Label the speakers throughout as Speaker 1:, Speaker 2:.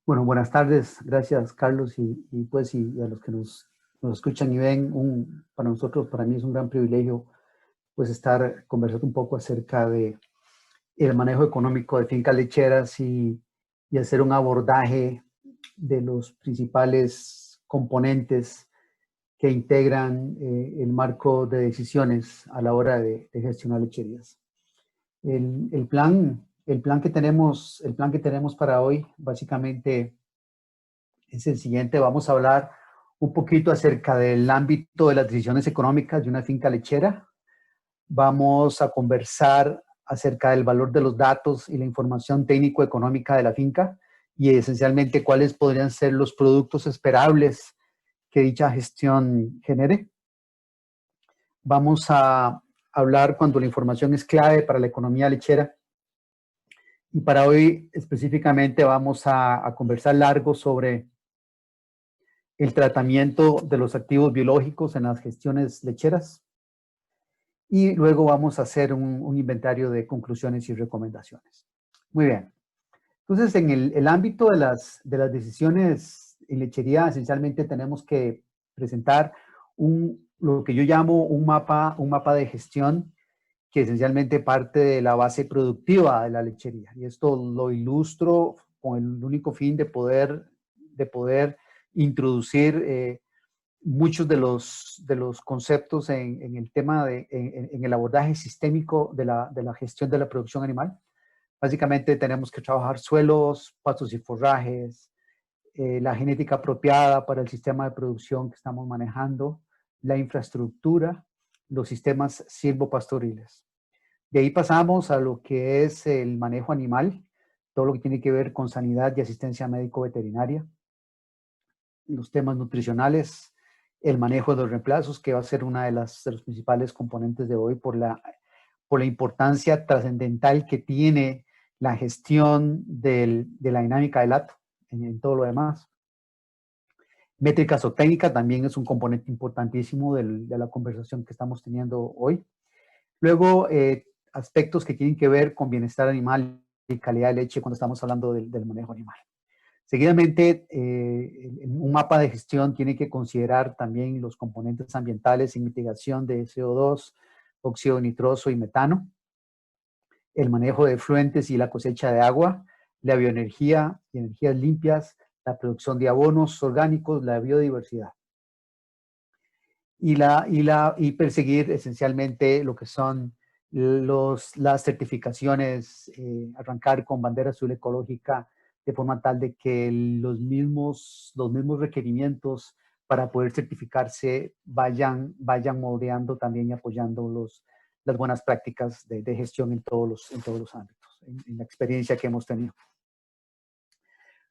Speaker 1: Bueno, buenas tardes. Gracias, Carlos, y a los que nos escuchan y ven. Para nosotros, para mí es un gran privilegio pues estar conversando un poco acerca de el manejo económico de fincas lecheras y hacer un abordaje de los principales componentes que integran el marco de decisiones a la hora de gestionar lecherías. El plan que tenemos para hoy básicamente es el siguiente. Vamos a hablar un poquito acerca del ámbito de las decisiones económicas de una finca lechera. Vamos a conversar acerca del valor de los datos y la información técnico-económica de la finca y esencialmente cuáles podrían ser los productos esperables que dicha gestión genere. Vamos a hablar cuando la información es clave para la economía lechera. Y para hoy específicamente vamos a conversar largo sobre el tratamiento de los activos biológicos en las gestiones lecheras. Y luego vamos a hacer un inventario de conclusiones y recomendaciones. Muy bien. Entonces, en el ámbito de las decisiones en lechería, esencialmente tenemos que presentar lo que yo llamo un mapa de gestión que esencialmente parte de la base productiva de la lechería. Y esto lo ilustro con el único fin de poder introducir muchos de los conceptos en el tema en el abordaje sistémico de la gestión de la producción animal. Básicamente tenemos que trabajar suelos, pastos y forrajes, la genética apropiada para el sistema de producción que estamos manejando, la infraestructura, los sistemas silvopastoriles. De ahí pasamos a lo que es el manejo animal, todo lo que tiene que ver con sanidad y asistencia médico-veterinaria, los temas nutricionales, el manejo de los reemplazos, que va a ser una de los principales componentes de hoy por la importancia trascendental que tiene la gestión de la dinámica del hato en todo lo demás. Métricas o técnicas también es un componente importantísimo de la conversación que estamos teniendo hoy. Luego, aspectos que tienen que ver con bienestar animal y calidad de leche cuando estamos hablando del manejo animal. Seguidamente, un mapa de gestión tiene que considerar también los componentes ambientales y mitigación de CO2, óxido nitroso y metano, el manejo de efluentes y la cosecha de agua, la bioenergía y energías limpias, la producción de abonos orgánicos, la biodiversidad. Y perseguir esencialmente lo que son las certificaciones, arrancar con bandera azul ecológica de forma tal de que los mismos requerimientos para poder certificarse vayan moldeando también y apoyando las buenas prácticas de gestión en todos los ámbitos, en la experiencia que hemos tenido.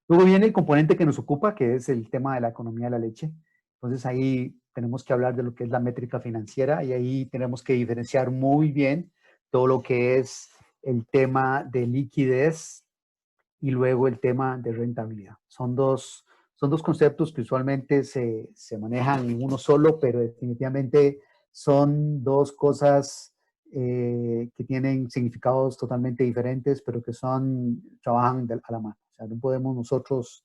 Speaker 1: Luego viene el componente que nos ocupa, que es el tema de la economía de la leche. Entonces ahí tenemos que hablar de lo que es la métrica financiera y ahí tenemos que diferenciar muy bien todo lo que es el tema de liquidez y luego el tema de rentabilidad. Son dos conceptos que usualmente se manejan en uno solo, pero definitivamente son dos cosas que tienen significados totalmente diferentes, pero que trabajan a la mano. O sea, no podemos nosotros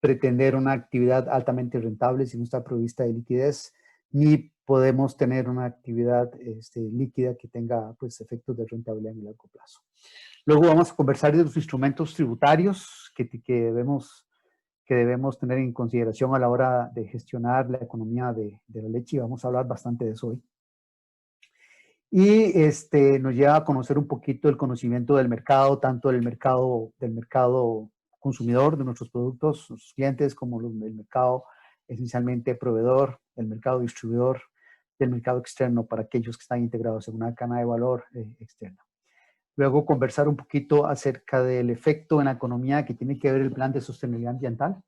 Speaker 1: pretender una actividad altamente rentable si no está provista de liquidez, ni podemos tener una actividad líquida que tenga pues, efectos de rentabilidad en el largo plazo. Luego vamos a conversar de los instrumentos tributarios que debemos tener en consideración a la hora de gestionar la economía de la leche y vamos a hablar bastante de eso hoy. Y nos lleva a conocer un poquito el conocimiento del mercado, tanto del mercado consumidor de nuestros productos, nuestros clientes, como el mercado esencialmente proveedor, el mercado distribuidor, del mercado externo para aquellos que están integrados en una cadena de valor externa. Luego conversar un poquito acerca del efecto en la economía que tiene que ver el plan de sostenibilidad ambiental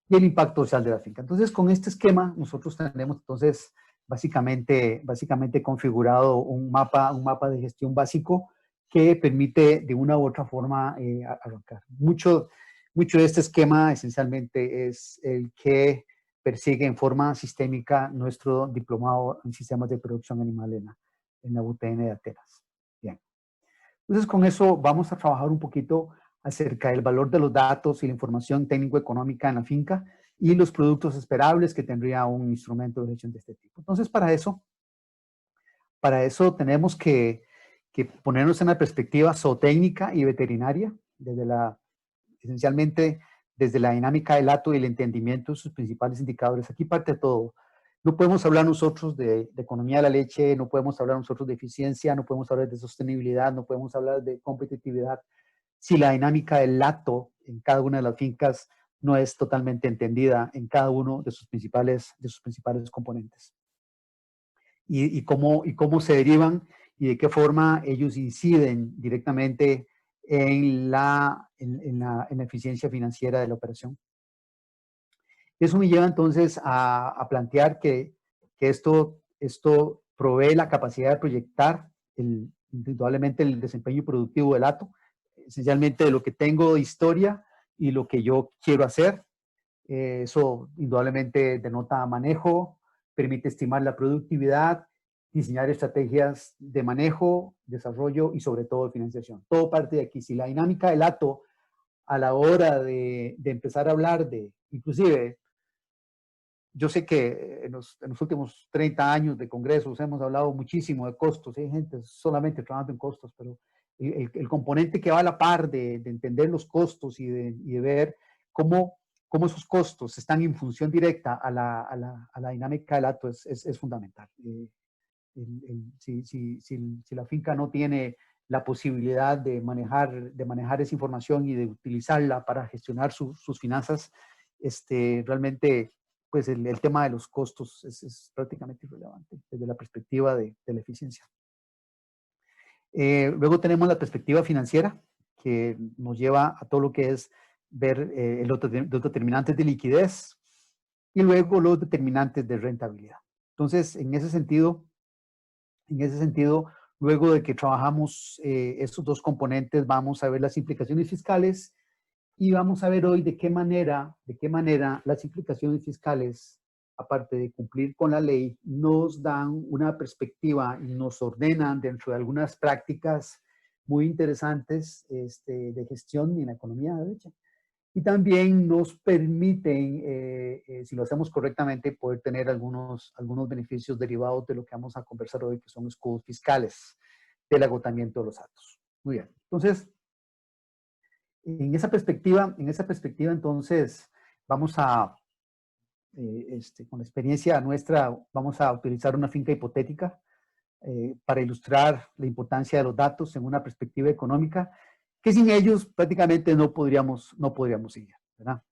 Speaker 1: y el impacto social de la finca. Entonces, con este esquema, nosotros tenemos entonces básicamente configurado un mapa de gestión básico que permite de una u otra forma arrancar. Mucho de este esquema esencialmente es el que persigue en forma sistémica nuestro diplomado en sistemas de producción animal en la UTN de Atenas. Bien. Entonces, con eso vamos a trabajar un poquito acerca del valor de los datos y la información técnico-económica en la finca y los productos esperables que tendría un instrumento de gestión de este tipo. Entonces, para eso tenemos que ponernos en la perspectiva zootécnica y veterinaria, esencialmente desde la dinámica del hato y el entendimiento de sus principales indicadores. Aquí parte todo. No podemos hablar nosotros de economía de la leche, no podemos hablar nosotros de eficiencia, no podemos hablar de sostenibilidad, no podemos hablar de competitividad si la dinámica del hato en cada una de las fincas no es totalmente entendida en cada uno de sus principales componentes. Y cómo se derivan y de qué forma ellos inciden directamente en la eficiencia financiera de la operación. Eso me lleva entonces a plantear que esto provee la capacidad de proyectar indudablemente el desempeño productivo del hato, esencialmente de lo que tengo de historia y lo que yo quiero hacer. Eso indudablemente denota manejo, permite estimar la productividad, diseñar estrategias de manejo, desarrollo y sobre todo de financiación. Todo parte de aquí. Si la dinámica del hato a la hora de empezar a hablar inclusive, yo sé que en los últimos 30 años de congresos hemos hablado muchísimo de costos, hay gente solamente trabajando en costos, pero el componente que va a la par de entender los costos y de ver cómo esos costos están en función directa a la dinámica del hato es fundamental. Si la finca no tiene la posibilidad de manejar esa información y de utilizarla para gestionar sus finanzas, realmente pues el tema de los costos es prácticamente irrelevante desde la perspectiva de la eficiencia. Luego tenemos la perspectiva financiera, que nos lleva a todo lo que es ver los determinantes de liquidez y luego los determinantes de rentabilidad. Entonces, en ese sentido, luego de que trabajamos estos dos componentes, vamos a ver las implicaciones fiscales y vamos a ver hoy de qué manera las implicaciones fiscales, aparte de cumplir con la ley, nos dan una perspectiva y nos ordenan dentro de algunas prácticas muy interesantes de gestión en la economía de leche. Y también nos permiten, si lo hacemos correctamente, poder tener algunos beneficios derivados de lo que vamos a conversar hoy, que son escudos fiscales del agotamiento de los datos. Muy bien. Entonces, en esa perspectiva, entonces, vamos a, con la experiencia nuestra, vamos a utilizar una finca hipotética para ilustrar la importancia de los datos en una perspectiva económica, que sin ellos prácticamente no podríamos seguir, ¿verdad?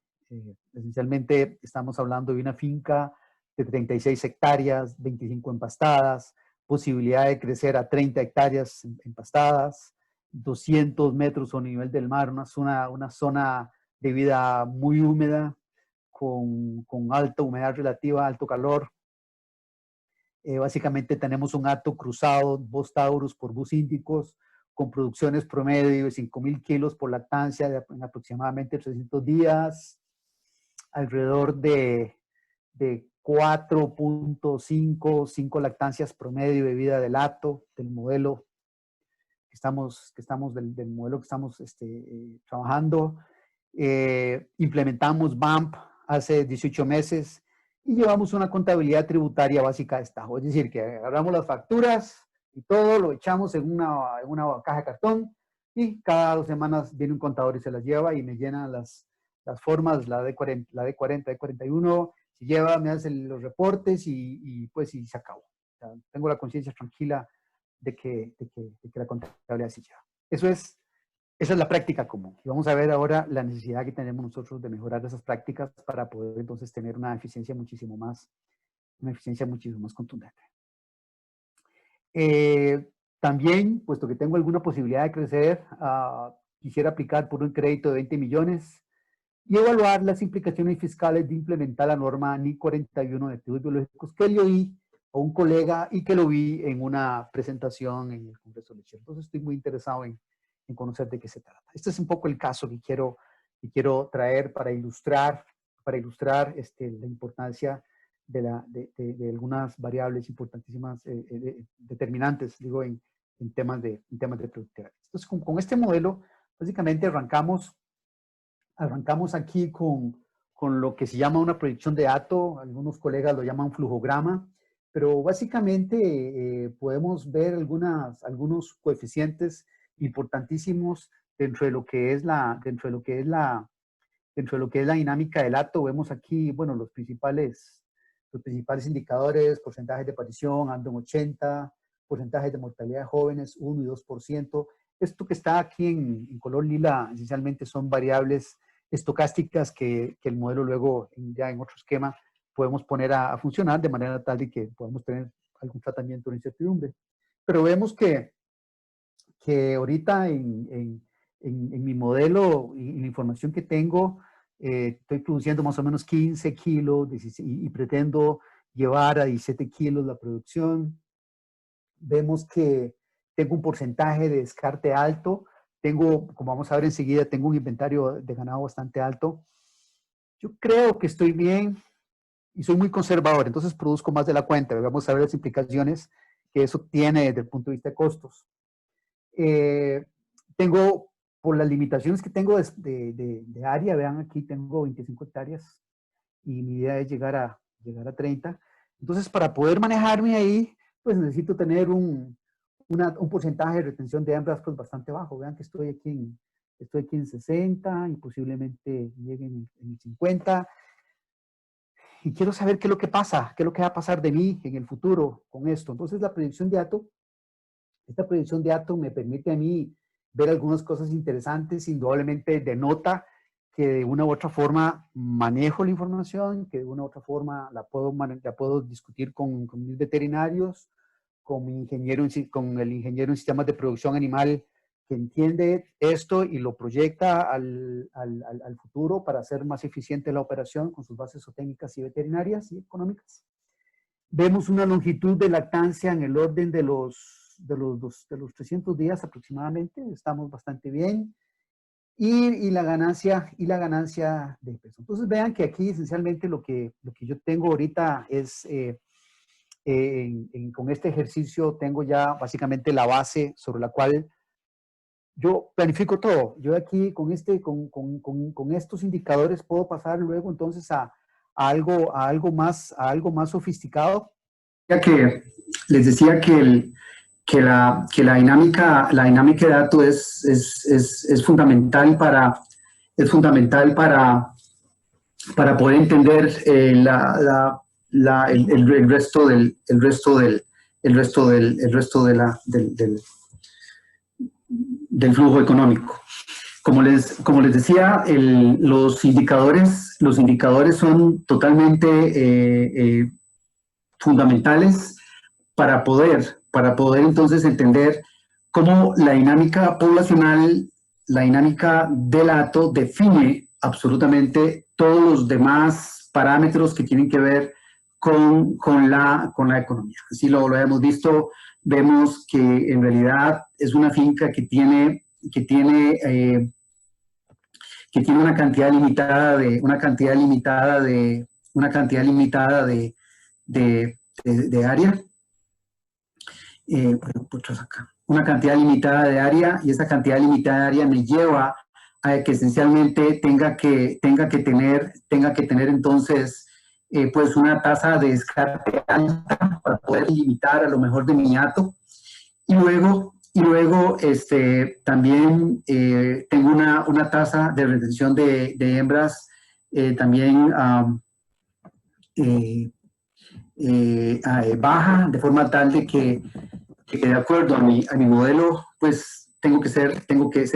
Speaker 1: Esencialmente estamos hablando de una finca de 36 hectáreas, 25 empastadas, posibilidad de crecer a 30 hectáreas empastadas, 200 metros sobre el nivel del mar, una zona de vida muy húmeda, con alta humedad relativa, alto calor. Básicamente tenemos un hato cruzado, Bos taurus por Bus índicos, con producciones promedio de 5.000 kilos por lactancia en aproximadamente 300 días, alrededor de 4.5 lactancias promedio de vida del hato, del modelo del modelo que estamos trabajando. Implementamos BAMP hace 18 meses y llevamos una contabilidad tributaria básica de Estajo. Es decir, que agarramos las facturas y todo lo echamos en una caja de cartón y cada 2 semanas viene un contador y se las lleva y me llena las formas, la D40, la D40, D41, si lleva, me hacen los reportes y pues y se acabó. O sea, tengo la conciencia tranquila de que la contabilidad se lleva. Esa es la práctica común. Y vamos a ver ahora la necesidad que tenemos nosotros de mejorar esas prácticas para poder entonces tener una eficiencia muchísimo más contundente. También, puesto que tengo alguna posibilidad de crecer, quisiera aplicar por un crédito de 20 millones y evaluar las implicaciones fiscales de implementar la norma NI 41 de activos biológicos que le oí a un colega y que lo vi en una presentación en el Congreso Lechero. Entonces estoy muy interesado en conocer de qué se trata. Este es un poco el caso que quiero traer para ilustrar la importancia de algunas variables importantísimas, determinantes, digo, en temas de productividad. Entonces, con este modelo, Básicamente arrancamos aquí con lo que se llama una proyección de datos, algunos colegas lo llaman flujograma, pero básicamente podemos ver algunos coeficientes importantísimos dentro de lo que es la dinámica del dato. Vemos aquí, bueno, los principales indicadores: porcentajes de aparición, ando en 80, porcentajes de mortalidad de jóvenes, 1 y 2%. Esto que está aquí en color lila, esencialmente son variables estocásticas que el modelo luego, ya en otro esquema, podemos poner a funcionar de manera tal de que podamos tener algún tratamiento de incertidumbre. Pero vemos que ahorita en mi modelo y la información que tengo, estoy produciendo más o menos 15 kilos y pretendo llevar a 17 kilos la producción. Vemos que tengo un porcentaje de descarte alto. Como vamos a ver enseguida, tengo un inventario de ganado bastante alto. Yo creo que estoy bien y soy muy conservador, entonces produzco más de la cuenta. Vamos a ver las implicaciones que eso tiene desde el punto de vista de costos. Por las limitaciones que tengo de área, vean aquí tengo 25 hectáreas y mi idea es llegar a 30. Entonces, para poder manejarme ahí, pues necesito tener un porcentaje de retención de hembras pues bastante bajo. Vean que estoy aquí en 60 y posiblemente llegue en el 50. Y quiero saber qué es lo que pasa, qué es lo que va a pasar de mí en el futuro con esto. Entonces, esta proyección de datos me permite a mí ver algunas cosas interesantes. Indudablemente denota que de una u otra forma manejo la información, que de una u otra forma la puedo discutir con mis veterinarios, con el ingeniero en sistemas de producción animal, que entiende esto y lo proyecta al futuro para hacer más eficiente la operación con sus bases zootécnicas y veterinarias y económicas. Vemos una longitud de lactancia en el orden de los 300 días aproximadamente. Estamos bastante bien. Y la ganancia de peso. Entonces vean que aquí esencialmente lo que yo tengo ahorita es, con este ejercicio tengo ya básicamente la base sobre la cual yo planifico todo. Yo aquí con estos indicadores puedo pasar luego entonces a algo más sofisticado.
Speaker 2: Ya que les decía que la dinámica de datos es fundamental para poder entender el resto del flujo económico. Como les decía, los indicadores son totalmente fundamentales para poder entonces entender cómo la dinámica poblacional, la dinámica del hato define absolutamente todos los demás parámetros que tienen que ver con la economía. Así lo hemos visto, vemos que en realidad es una finca que tiene una cantidad limitada de área. Una cantidad limitada de área, y esa cantidad limitada de área me lleva a que esencialmente tenga que tener entonces pues una tasa de descarte alta para poder limitar a lo mejor de mi hato. Y luego también tengo una tasa de retención de hembras también baja, de forma tal de que de acuerdo a mi modelo, pues tengo que ser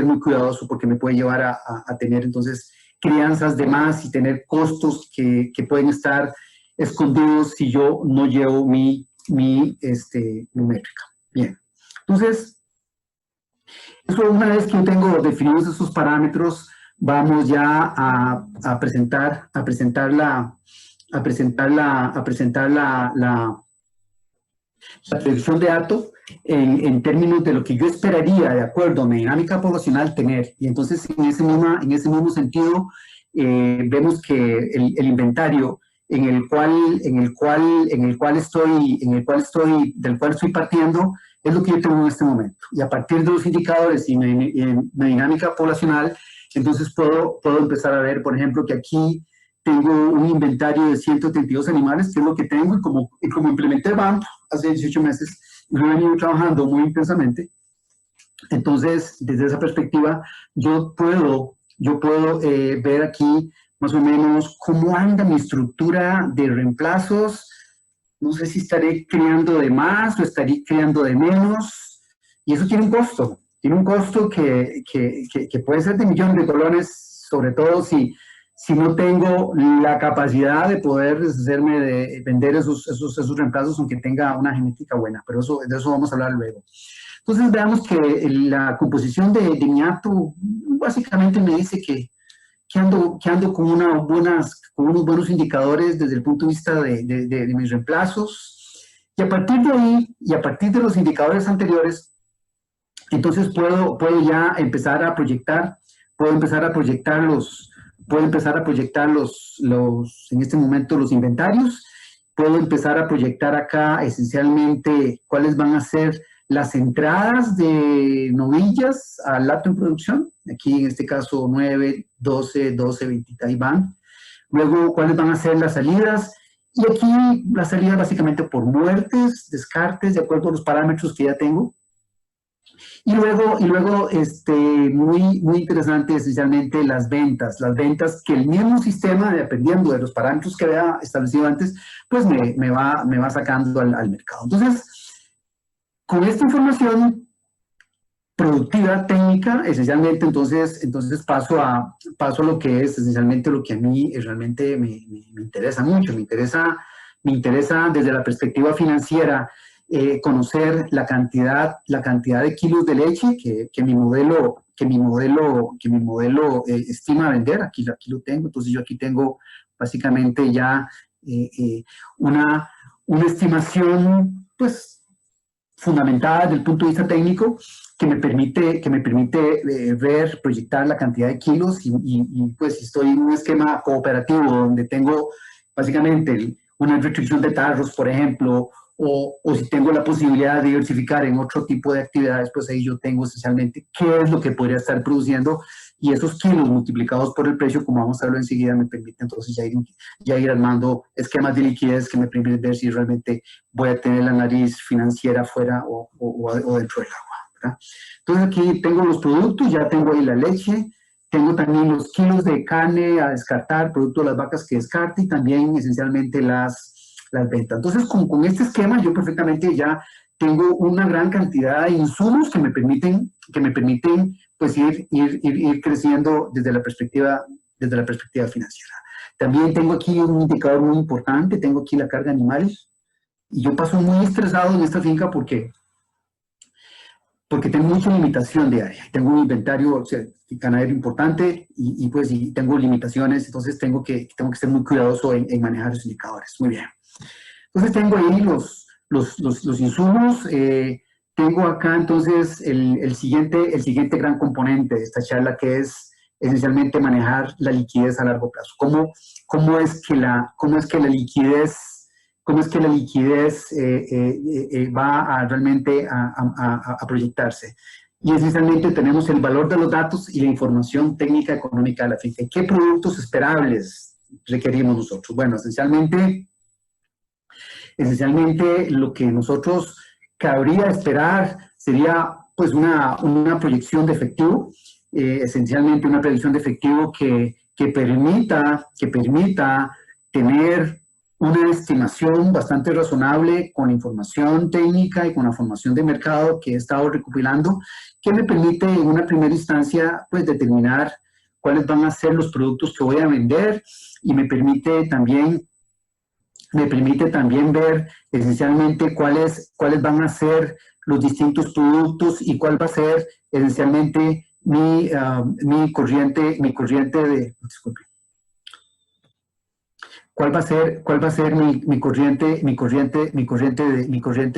Speaker 2: muy cuidadoso, porque me puede llevar a tener entonces crianzas de más y tener costos que pueden estar escondidos si yo no llevo mi métrica. Bien, entonces, una vez que yo tengo definidos esos parámetros, vamos ya a presentar la proyección de datos en términos de lo que yo esperaría, de acuerdo a mi dinámica poblacional, tener. Y entonces, en ese mismo sentido, vemos que el inventario del cual estoy partiendo es lo que yo tengo en este momento. Y a partir de los indicadores y mi dinámica poblacional, entonces puedo empezar a ver, por ejemplo, que aquí tengo un inventario de 132 animales, que es lo que tengo, y como implementé BAMP hace 18 meses, y lo he venido trabajando muy intensamente. Entonces, desde esa perspectiva, yo puedo ver aquí más o menos cómo anda mi estructura de reemplazos. No sé si estaré creando de más o estaré creando de menos. Y eso tiene un costo. Tiene un costo que puede ser de millones de colones, sobre todo si no tengo la capacidad de poder deshacerme de vender esos reemplazos, aunque tenga una genética buena. Pero de eso vamos a hablar luego. Entonces veamos que la composición de mi hato básicamente me dice que ando con unos buenos indicadores desde el punto de vista de mis reemplazos. Y a partir de ahí, y a partir de los indicadores anteriores, entonces puedo ya empezar a proyectar, en este momento los inventarios, puedo empezar a proyectar acá esencialmente cuáles van a ser las entradas de novillas al lato en producción, aquí en este caso 9, 12, 20, ahí van. Luego, cuáles van a ser las salidas, y aquí las salidas básicamente por muertes, descartes, de acuerdo a los parámetros que ya tengo. Y luego muy interesante, esencialmente las ventas que el mismo sistema, dependiendo de los parámetros que había establecido antes, pues me va sacando al mercado. Entonces, con esta información productiva, técnica, esencialmente, entonces paso a lo que es esencialmente lo que a mí realmente me interesa mucho. Me interesa desde la perspectiva financiera conocer la cantidad de kilos de leche que mi modelo estima vender. Aquí lo tengo. Entonces yo aquí tengo básicamente ya una estimación, pues, fundamentada desde el punto de vista técnico, que me permite ver, proyectar la cantidad de kilos, y pues si estoy en un esquema cooperativo donde tengo básicamente una restricción de tarros, por ejemplo, o si tengo la posibilidad de diversificar en otro tipo de actividades, pues ahí yo tengo esencialmente qué es lo que podría estar produciendo, y esos kilos multiplicados por el precio, como vamos a verlo enseguida, me permite entonces ya ir armando esquemas de liquidez que me permiten ver si realmente voy a tener la nariz financiera fuera o dentro del agua, ¿verdad? Entonces aquí tengo los productos, ya tengo ahí la leche, tengo también los kilos de carne a descartar, producto de las vacas que descarte, y también esencialmente las ventas. Entonces con este esquema yo perfectamente ya tengo una gran cantidad de insumos que me permiten pues ir creciendo desde la perspectiva financiera. También tengo aquí un indicador muy importante, tengo aquí la carga animal, y yo paso muy estresado en esta finca porque tengo mucha limitación de área. Tengo un inventario, ganadero importante, y pues tengo limitaciones, entonces tengo que ser muy cuidadoso en manejar esos indicadores. Muy bien. Entonces tengo ahí los insumos. Tengo acá entonces el siguiente gran componente de esta charla, que es esencialmente manejar la liquidez a largo plazo. ¿Cómo es que la liquidez va realmente a proyectarse? Y esencialmente tenemos el valor de los datos y la información técnica económica de la finca. ¿Qué productos esperables requerimos nosotros? Bueno, esencialmente lo que nosotros cabría esperar sería pues una proyección de efectivo, esencialmente una proyección de efectivo que permita tener una estimación bastante razonable con la información técnica y con la información de mercado que he estado recopilando, que me permite en una primera instancia pues determinar cuáles van a ser los productos que voy a vender, y me permite también ver esencialmente cuáles van a ser los distintos productos y cuál va a ser esencialmente mi corriente de, disculpe, cuál va a ser mi corriente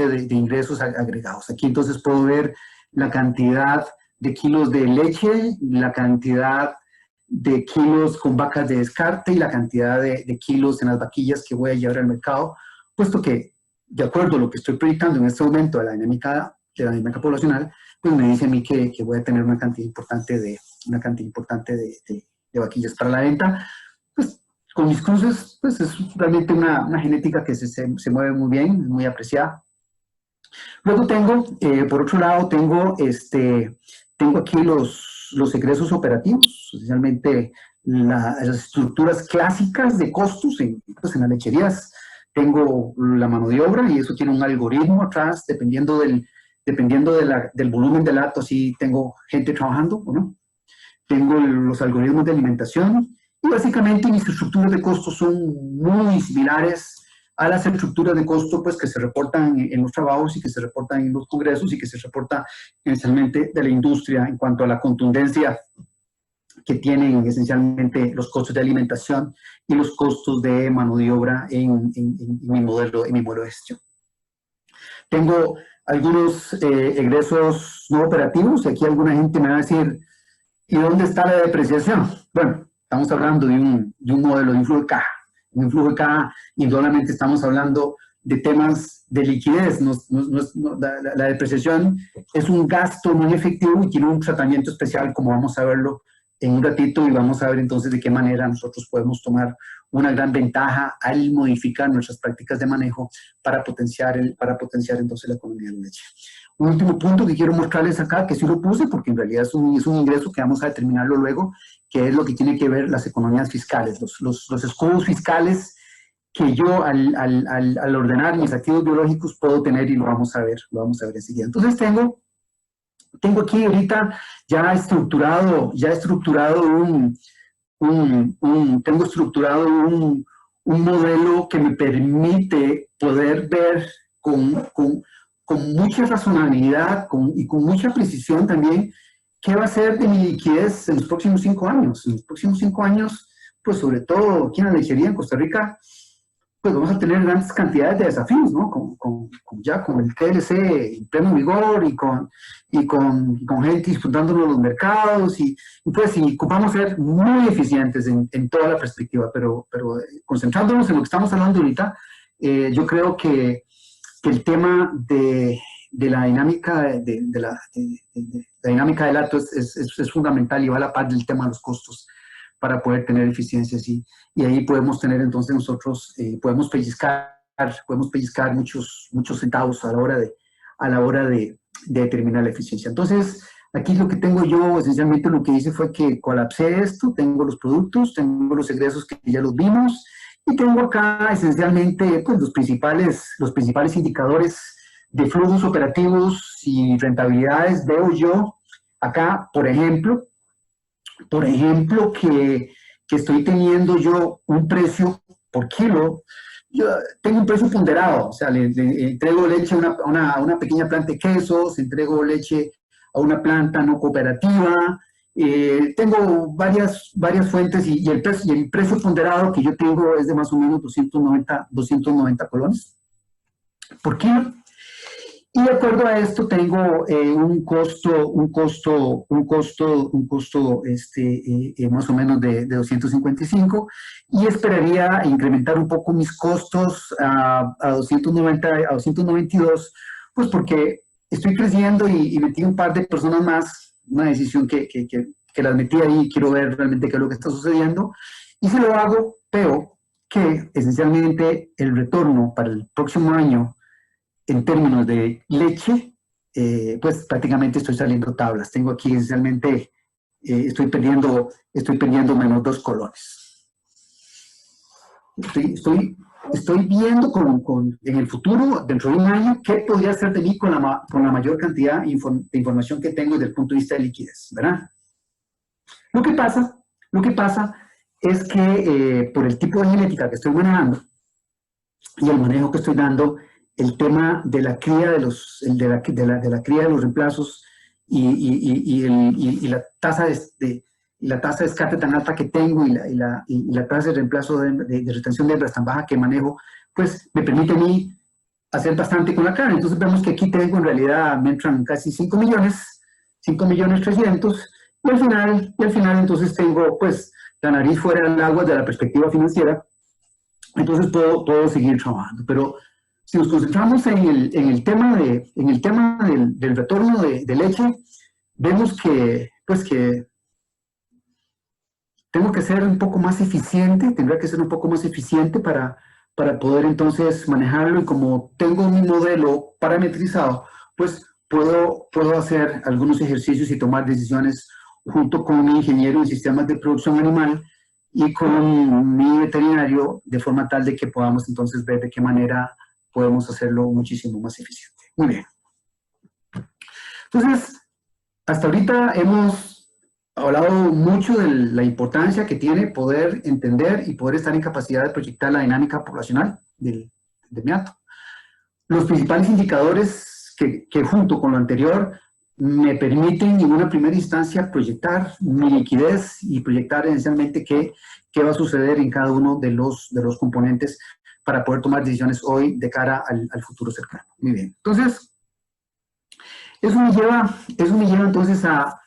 Speaker 2: de ingresos agregados. Aquí entonces puedo ver la cantidad de kilos de leche, la cantidad de kilos con vacas de descarte y la cantidad de kilos en las vaquillas que voy a llevar al mercado, puesto que, de acuerdo a lo que estoy proyectando en este momento de la dinámica la dinámica poblacional, pues me dice a mí que voy a tener una cantidad importante de vaquillas para la venta. Pues con mis cruces, pues es realmente una genética que se mueve muy bien, muy apreciada. Luego tengo, por otro lado, tengo aquí los egresos operativos, especialmente las estructuras clásicas de costos en las lecherías. Tengo la mano de obra y eso tiene un algoritmo atrás, dependiendo del volumen del acto, así tengo gente trabajando o no. Tengo los algoritmos de alimentación y básicamente mis estructuras de costos son muy similares a las estructuras de costo pues, que se reportan en los trabajos y que se reportan en los congresos y que se reporta esencialmente de la industria en cuanto a la contundencia que tienen esencialmente los costos de alimentación y los costos de mano de obra en mi modelo de gestión. Tengo algunos egresos no operativos y aquí alguna gente me va a decir, ¿y dónde está la depreciación? Bueno, estamos hablando de un modelo de influjo de caja. En un flujo de caja, indudablemente estamos hablando de temas de liquidez. La depreciación es un gasto muy efectivo y tiene un tratamiento especial, como vamos a verlo en un ratito, y vamos a ver entonces de qué manera nosotros podemos tomar una gran ventaja al modificar nuestras prácticas de manejo para potenciar entonces la economía de la leche. Un último punto que quiero mostrarles acá, que sí lo puse, porque en realidad es un ingreso que vamos a determinarlo luego, que es lo que tiene que ver las economías fiscales, los escudos fiscales que yo al ordenar mis activos biológicos puedo tener y lo vamos a ver enseguida. Entonces tengo aquí ahorita ya estructurado un modelo que me permite poder ver con mucha razonabilidad y con mucha precisión también qué va a ser de mi liquidez en los próximos 5 años. En los próximos 5 años, pues sobre todo aquí en la lechería en Costa Rica, pues vamos a tener grandes cantidades de desafíos, ¿no? Ya con el TLC en pleno vigor y con gente disputándonos los mercados y vamos a ser muy eficientes en toda la perspectiva, pero concentrándonos en lo que estamos hablando ahorita, yo creo que el tema de la dinámica la dinámica del acto es fundamental y va a la par del tema de los costos para poder tener eficiencias y ahí podemos tener entonces nosotros, podemos pellizcar muchos centavos a la hora de determinar la eficiencia. Entonces, aquí lo que tengo yo, esencialmente lo que hice fue que colapsé esto, tengo los productos, tengo los egresos que ya los vimos, y tengo acá esencialmente pues, los principales indicadores de flujos operativos y rentabilidades. Veo yo acá, por ejemplo que estoy teniendo yo un precio por kilo. Yo tengo un precio ponderado, o sea, le entrego leche a una pequeña planta de quesos, entrego leche a una planta no cooperativa. Tengo varias fuentes y el precio ponderado que yo tengo es de más o menos 290 colones por kilo. Y de acuerdo a esto tengo un costo más o menos de 255 y esperaría incrementar un poco mis costos a 292, pues porque estoy creciendo y metí un par de personas más, una decisión que las metí ahí y quiero ver realmente qué es lo que está sucediendo. Y si lo hago, veo que esencialmente el retorno para el próximo año en términos de leche, pues prácticamente estoy saliendo tablas. Tengo aquí esencialmente, estoy perdiendo menos 2 colones. Estoy viendo en el futuro, dentro de un año, qué podría hacer de mí con la mayor cantidad de información que tengo desde el punto de vista de liquidez, ¿verdad? Lo que pasa es que por el tipo de genética que estoy manejando y el manejo que estoy dando, el tema de la cría de los reemplazos y la tasa de escape tan alta que tengo y la tasa de reemplazo de retención de hembras tan baja que manejo, pues me permite a mí hacer bastante con la carne. Entonces vemos que aquí tengo en realidad, me entran casi 5.300.000 y al final entonces tengo pues la nariz fuera del agua de la perspectiva financiera. Entonces puedo seguir trabajando, pero si nos concentramos en el tema del retorno de leche, vemos que, pues que tengo que ser un poco más eficiente, tendría que ser un poco más eficiente para poder entonces manejarlo, y como tengo mi modelo parametrizado, pues puedo hacer algunos ejercicios y tomar decisiones junto con mi ingeniero en sistemas de producción animal y con mi veterinario, de forma tal de que podamos entonces ver de qué manera podemos hacerlo muchísimo más eficiente. Muy bien. Entonces, hasta ahorita hemos hablado mucho de la importancia que tiene poder entender y poder estar en capacidad de proyectar la dinámica poblacional del meato. Los principales indicadores que junto con lo anterior me permiten en una primera instancia proyectar mi liquidez y proyectar esencialmente qué va a suceder en cada uno de los componentes para poder tomar decisiones hoy de cara al futuro cercano. Muy bien. Entonces, eso me lleva entonces a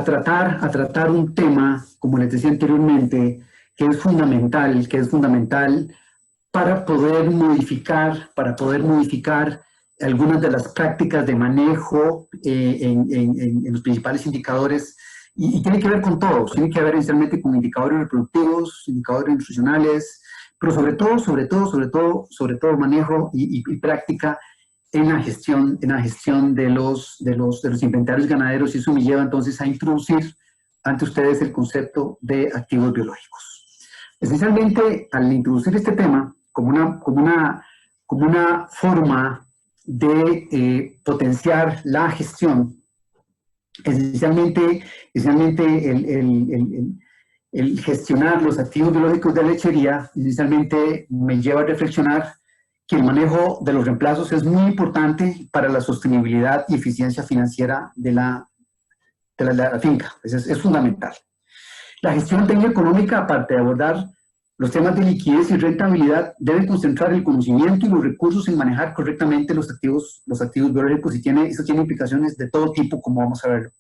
Speaker 2: tratar un tema, como les decía anteriormente, que es fundamental para poder modificar algunas de las prácticas de manejo en los principales indicadores, y tiene que ver con todos, tiene que ver esencialmente con indicadores reproductivos, indicadores nutricionales, pero sobre todo manejo y práctica en la gestión de los inventarios ganaderos, y eso me lleva entonces a introducir ante ustedes el concepto de activos biológicos. Esencialmente, al introducir este tema como una forma de potenciar la gestión, esencialmente el gestionar los activos biológicos de lechería, esencialmente me lleva a reflexionar que el manejo de los reemplazos es muy importante para la sostenibilidad y eficiencia financiera de la finca. Es fundamental. La gestión técnico-económica, aparte de abordar los temas de liquidez y rentabilidad, debe concentrar el conocimiento y los recursos en manejar correctamente los activos biológicos, y eso tiene implicaciones de todo tipo, como vamos a verlo.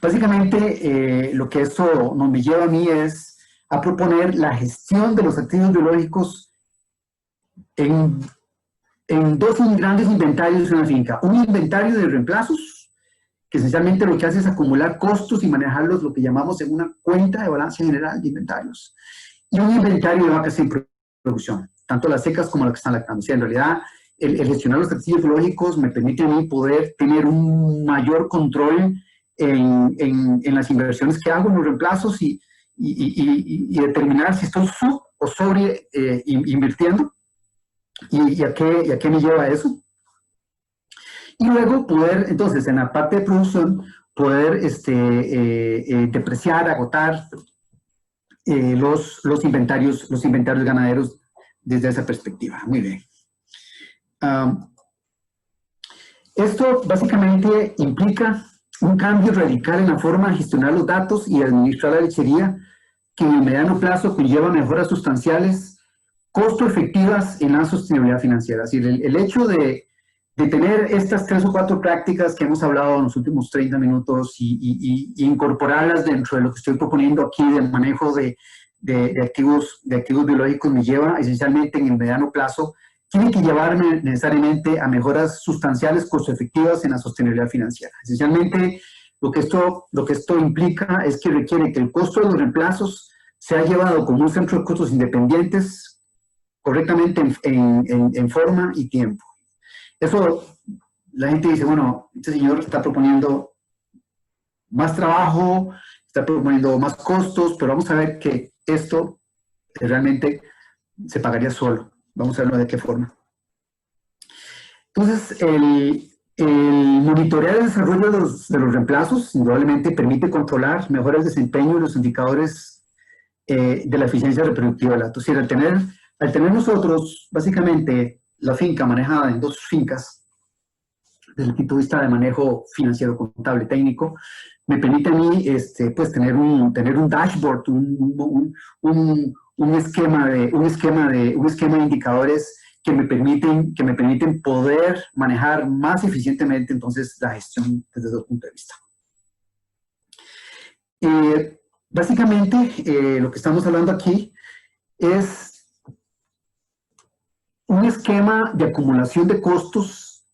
Speaker 2: Básicamente, lo que esto me lleva a mí es a proponer la gestión de los activos biológicos en dos grandes inventarios en la finca. Un inventario de reemplazos, que esencialmente lo que hace es acumular costos y manejarlos, lo que llamamos en una cuenta de balance general de inventarios. Y un inventario de vacas en producción, tanto las secas como las que están lactando. O sea, en realidad, el gestionar los activos biológicos me permite a mí poder tener un mayor control en las inversiones que hago en los reemplazos y determinar si estoy sub o sobre invirtiendo y a qué me lleva eso. Y luego poder, entonces, en la parte de producción, poder depreciar, agotar los inventarios ganaderos desde esa perspectiva. Muy bien. Esto básicamente implica un cambio radical en la forma de gestionar los datos y administrar la lechería, que en el mediano plazo conlleva mejoras sustanciales, costo efectivas en la sostenibilidad financiera. Es decir, el hecho de tener estas 3 o 4 prácticas que hemos hablado en los últimos 30 minutos y incorporarlas dentro de lo que estoy proponiendo aquí del manejo de activos biológicos me lleva esencialmente en el mediano plazo, tiene que llevarme necesariamente a mejoras sustanciales, costo efectivas en la sostenibilidad financiera. Esencialmente, lo que esto implica es que requiere que el costo de los reemplazos sea llevado como un centro de costos independientes correctamente en forma y tiempo. Eso, la gente dice, bueno, este señor está proponiendo más trabajo, está proponiendo más costos, pero vamos a ver que esto realmente se pagaría solo. Vamos a verlo de qué forma. Entonces, el monitorear el desarrollo de los reemplazos indudablemente permite controlar, mejorar el desempeño de los indicadores de la eficiencia reproductiva del lato. Es decir, al tener nosotros, básicamente, la finca manejada en 2 fincas, desde el punto de vista de manejo financiero, contable, técnico, me permite a mí pues tener un dashboard, un esquema de indicadores que me permiten poder manejar más eficientemente entonces la gestión desde ese punto de vista. Básicamente, lo que estamos hablando aquí es un esquema de acumulación de costos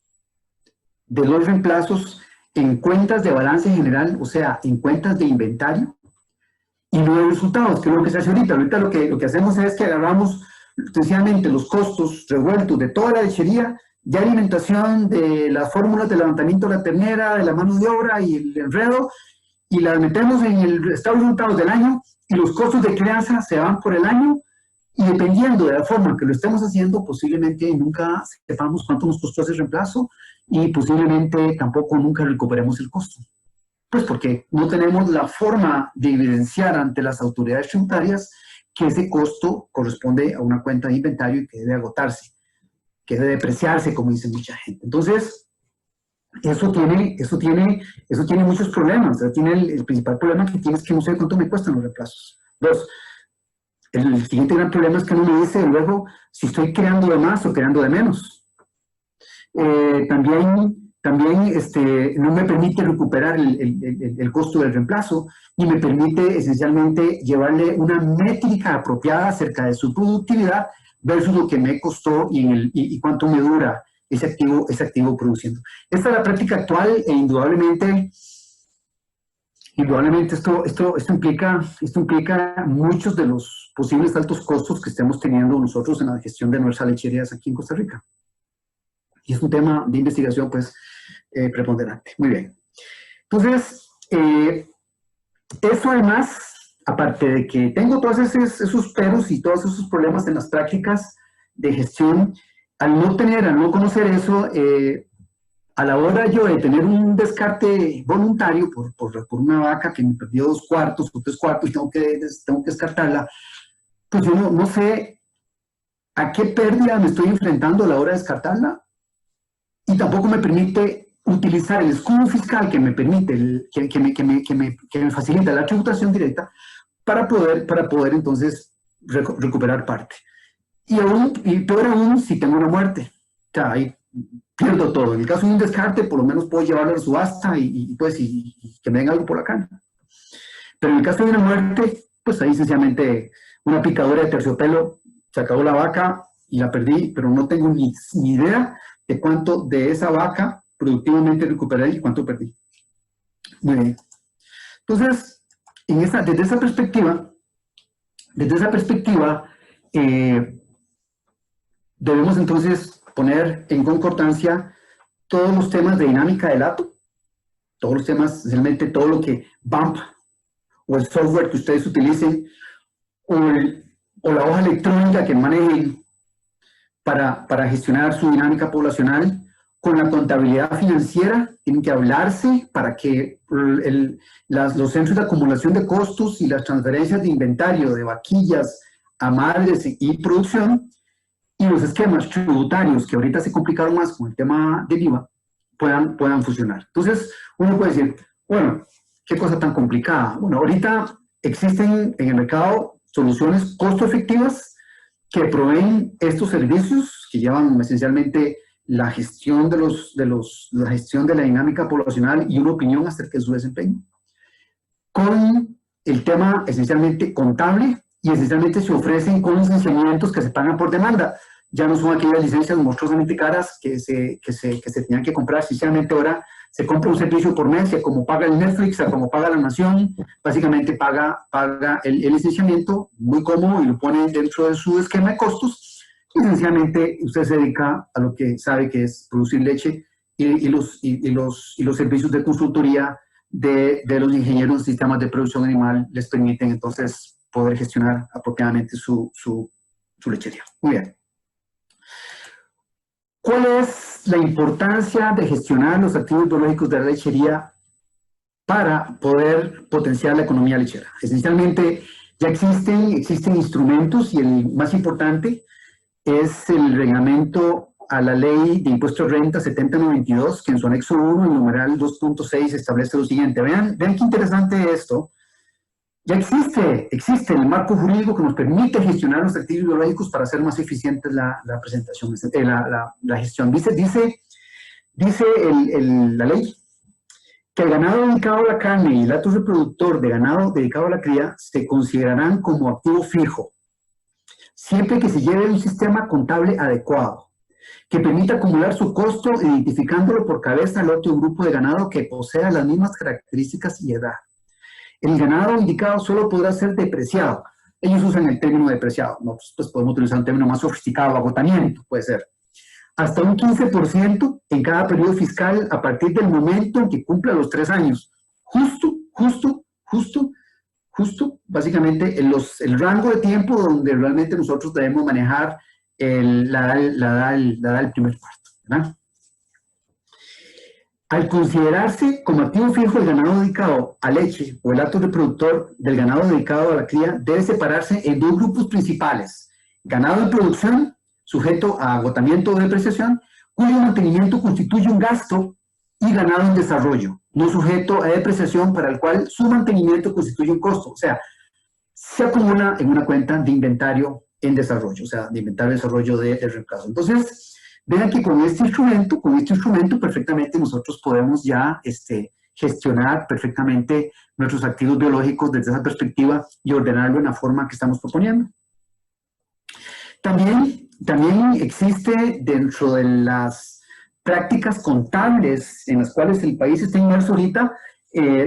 Speaker 2: de los reemplazos en cuentas de balance general, o sea, en cuentas de inventario, y no de resultados, que es lo que se hace ahorita. Ahorita lo que hacemos es que agarramos sencillamente los costos revueltos de toda la lechería, de alimentación, de las fórmulas de levantamiento de la ternera, de la mano de obra y el enredo, y las metemos en el estado de resultados del año, y los costos de crianza se van por el año, y dependiendo de la forma que lo estemos haciendo, posiblemente nunca sepamos cuánto nos costó ese reemplazo, y posiblemente tampoco nunca recuperemos el costo. Pues porque no tenemos la forma de evidenciar ante las autoridades tributarias que ese costo corresponde a una cuenta de inventario y que debe agotarse, que debe depreciarse, como dice mucha gente. Entonces, eso tiene muchos problemas. O sea, tiene el principal problema que tiene es que no sé cuánto me cuestan los reemplazos. Dos, el siguiente gran problema es que no me dice luego si estoy creando de más o creando de menos. También no me permite recuperar el costo del reemplazo y me permite esencialmente llevarle una métrica apropiada acerca de su productividad versus lo que me costó y cuánto me dura ese activo produciendo. Esta es la práctica actual e indudablemente esto implica muchos de los posibles altos costos que estemos teniendo nosotros en la gestión de nuestras lecherías aquí en Costa Rica. Y es un tema de investigación, pues, preponderante. Muy bien. Entonces, eso además, aparte de que tengo todos esos peros y todos esos problemas en las prácticas de gestión, al no conocer eso, a la hora yo de tener un descarte voluntario por una vaca que me perdió 2 cuartos o 3 cuartos y tengo que descartarla, pues yo no sé a qué pérdida me estoy enfrentando a la hora de descartarla. Y tampoco me permite utilizar el escudo fiscal que me permite, que me facilita la tributación directa para poder entonces recuperar parte. Y peor aún si tengo una muerte. O sea, ahí pierdo todo. En el caso de un descarte, por lo menos puedo llevarlo a la subasta y que me den algo por la cana. Pero en el caso de una muerte, pues ahí sencillamente una picadura de terciopelo, se acabó la vaca y la perdí, pero no tengo ni idea de cuánto de esa vaca productivamente recuperé y cuánto perdí. Muy bien. Entonces, desde esa perspectiva, debemos entonces poner en concordancia todos los temas de dinámica del hato, todos los temas, realmente todo lo que BAMP o el software que ustedes utilicen o la hoja electrónica que manejen para gestionar su dinámica poblacional, con la contabilidad financiera, tienen que hablarse para que los centros de acumulación de costos y las transferencias de inventario de vaquillas a madres y producción, y los esquemas tributarios, que ahorita se complicaron más con el tema del IVA, puedan funcionar. Entonces, uno puede decir, bueno, ¿qué cosa tan complicada? Bueno, ahorita existen en el mercado soluciones costo efectivas que proveen estos servicios, que llevan esencialmente la gestión la gestión de la dinámica poblacional y una opinión acerca de su desempeño, con el tema esencialmente contable, y esencialmente se ofrecen con licenciamientos que se pagan por demanda. Ya no son aquellas licencias monstruosamente caras que se tenían que comprar. Sinceramente ahora se compra un servicio por mes, que como paga el Netflix, o como paga la Nación, básicamente paga el licenciamiento, muy cómodo, y lo pone dentro de su esquema de costos, y esencialmente usted se dedica a lo que sabe que es producir leche y los servicios de consultoría de los ingenieros de sistemas de producción animal les permiten entonces poder gestionar apropiadamente su lechería. Muy bien. ¿Cuál es la importancia de gestionar los activos biológicos de la lechería para poder potenciar la economía lechera? Esencialmente, ya existen instrumentos, y el más importante es el reglamento a la ley de impuesto de renta 7092, que en su anexo 1, en numeral 2.6, establece lo siguiente. Vean qué interesante esto. Ya existe el marco jurídico que nos permite gestionar los activos biológicos para hacer más eficiente la presentación, la gestión. Dice la ley que el ganado dedicado a la carne y el hato reproductor de ganado dedicado a la cría se considerarán como activo fijo, siempre que se lleve un sistema contable adecuado, que permita acumular su costo identificándolo por cabeza, lote o grupo de ganado que posea las mismas características y edad. El ganado indicado solo podrá ser depreciado. Ellos usan el término depreciado. Nosotros pues podemos utilizar un término más sofisticado, agotamiento, puede ser. Hasta un 15% en cada periodo fiscal a partir del momento en que cumpla los 3 años. Justo, básicamente el rango de tiempo donde realmente nosotros debemos manejar la edad del primer parto, ¿verdad? Al considerarse como activo fijo el ganado dedicado a leche o el acto reproductor del ganado dedicado a la cría, debe separarse en 2 grupos principales. Ganado en producción, sujeto a agotamiento o depreciación, cuyo mantenimiento constituye un gasto, y ganado en desarrollo, no sujeto a depreciación, para el cual su mantenimiento constituye un costo. O sea, se acumula en una cuenta de inventario en desarrollo, o sea, de inventario de desarrollo de reemplazo. Entonces, vean que con este instrumento perfectamente nosotros podemos ya gestionar perfectamente nuestros activos biológicos desde esa perspectiva y ordenarlo en la forma que estamos proponiendo. También existe dentro de las prácticas contables en las cuales el país está inmerso ahorita,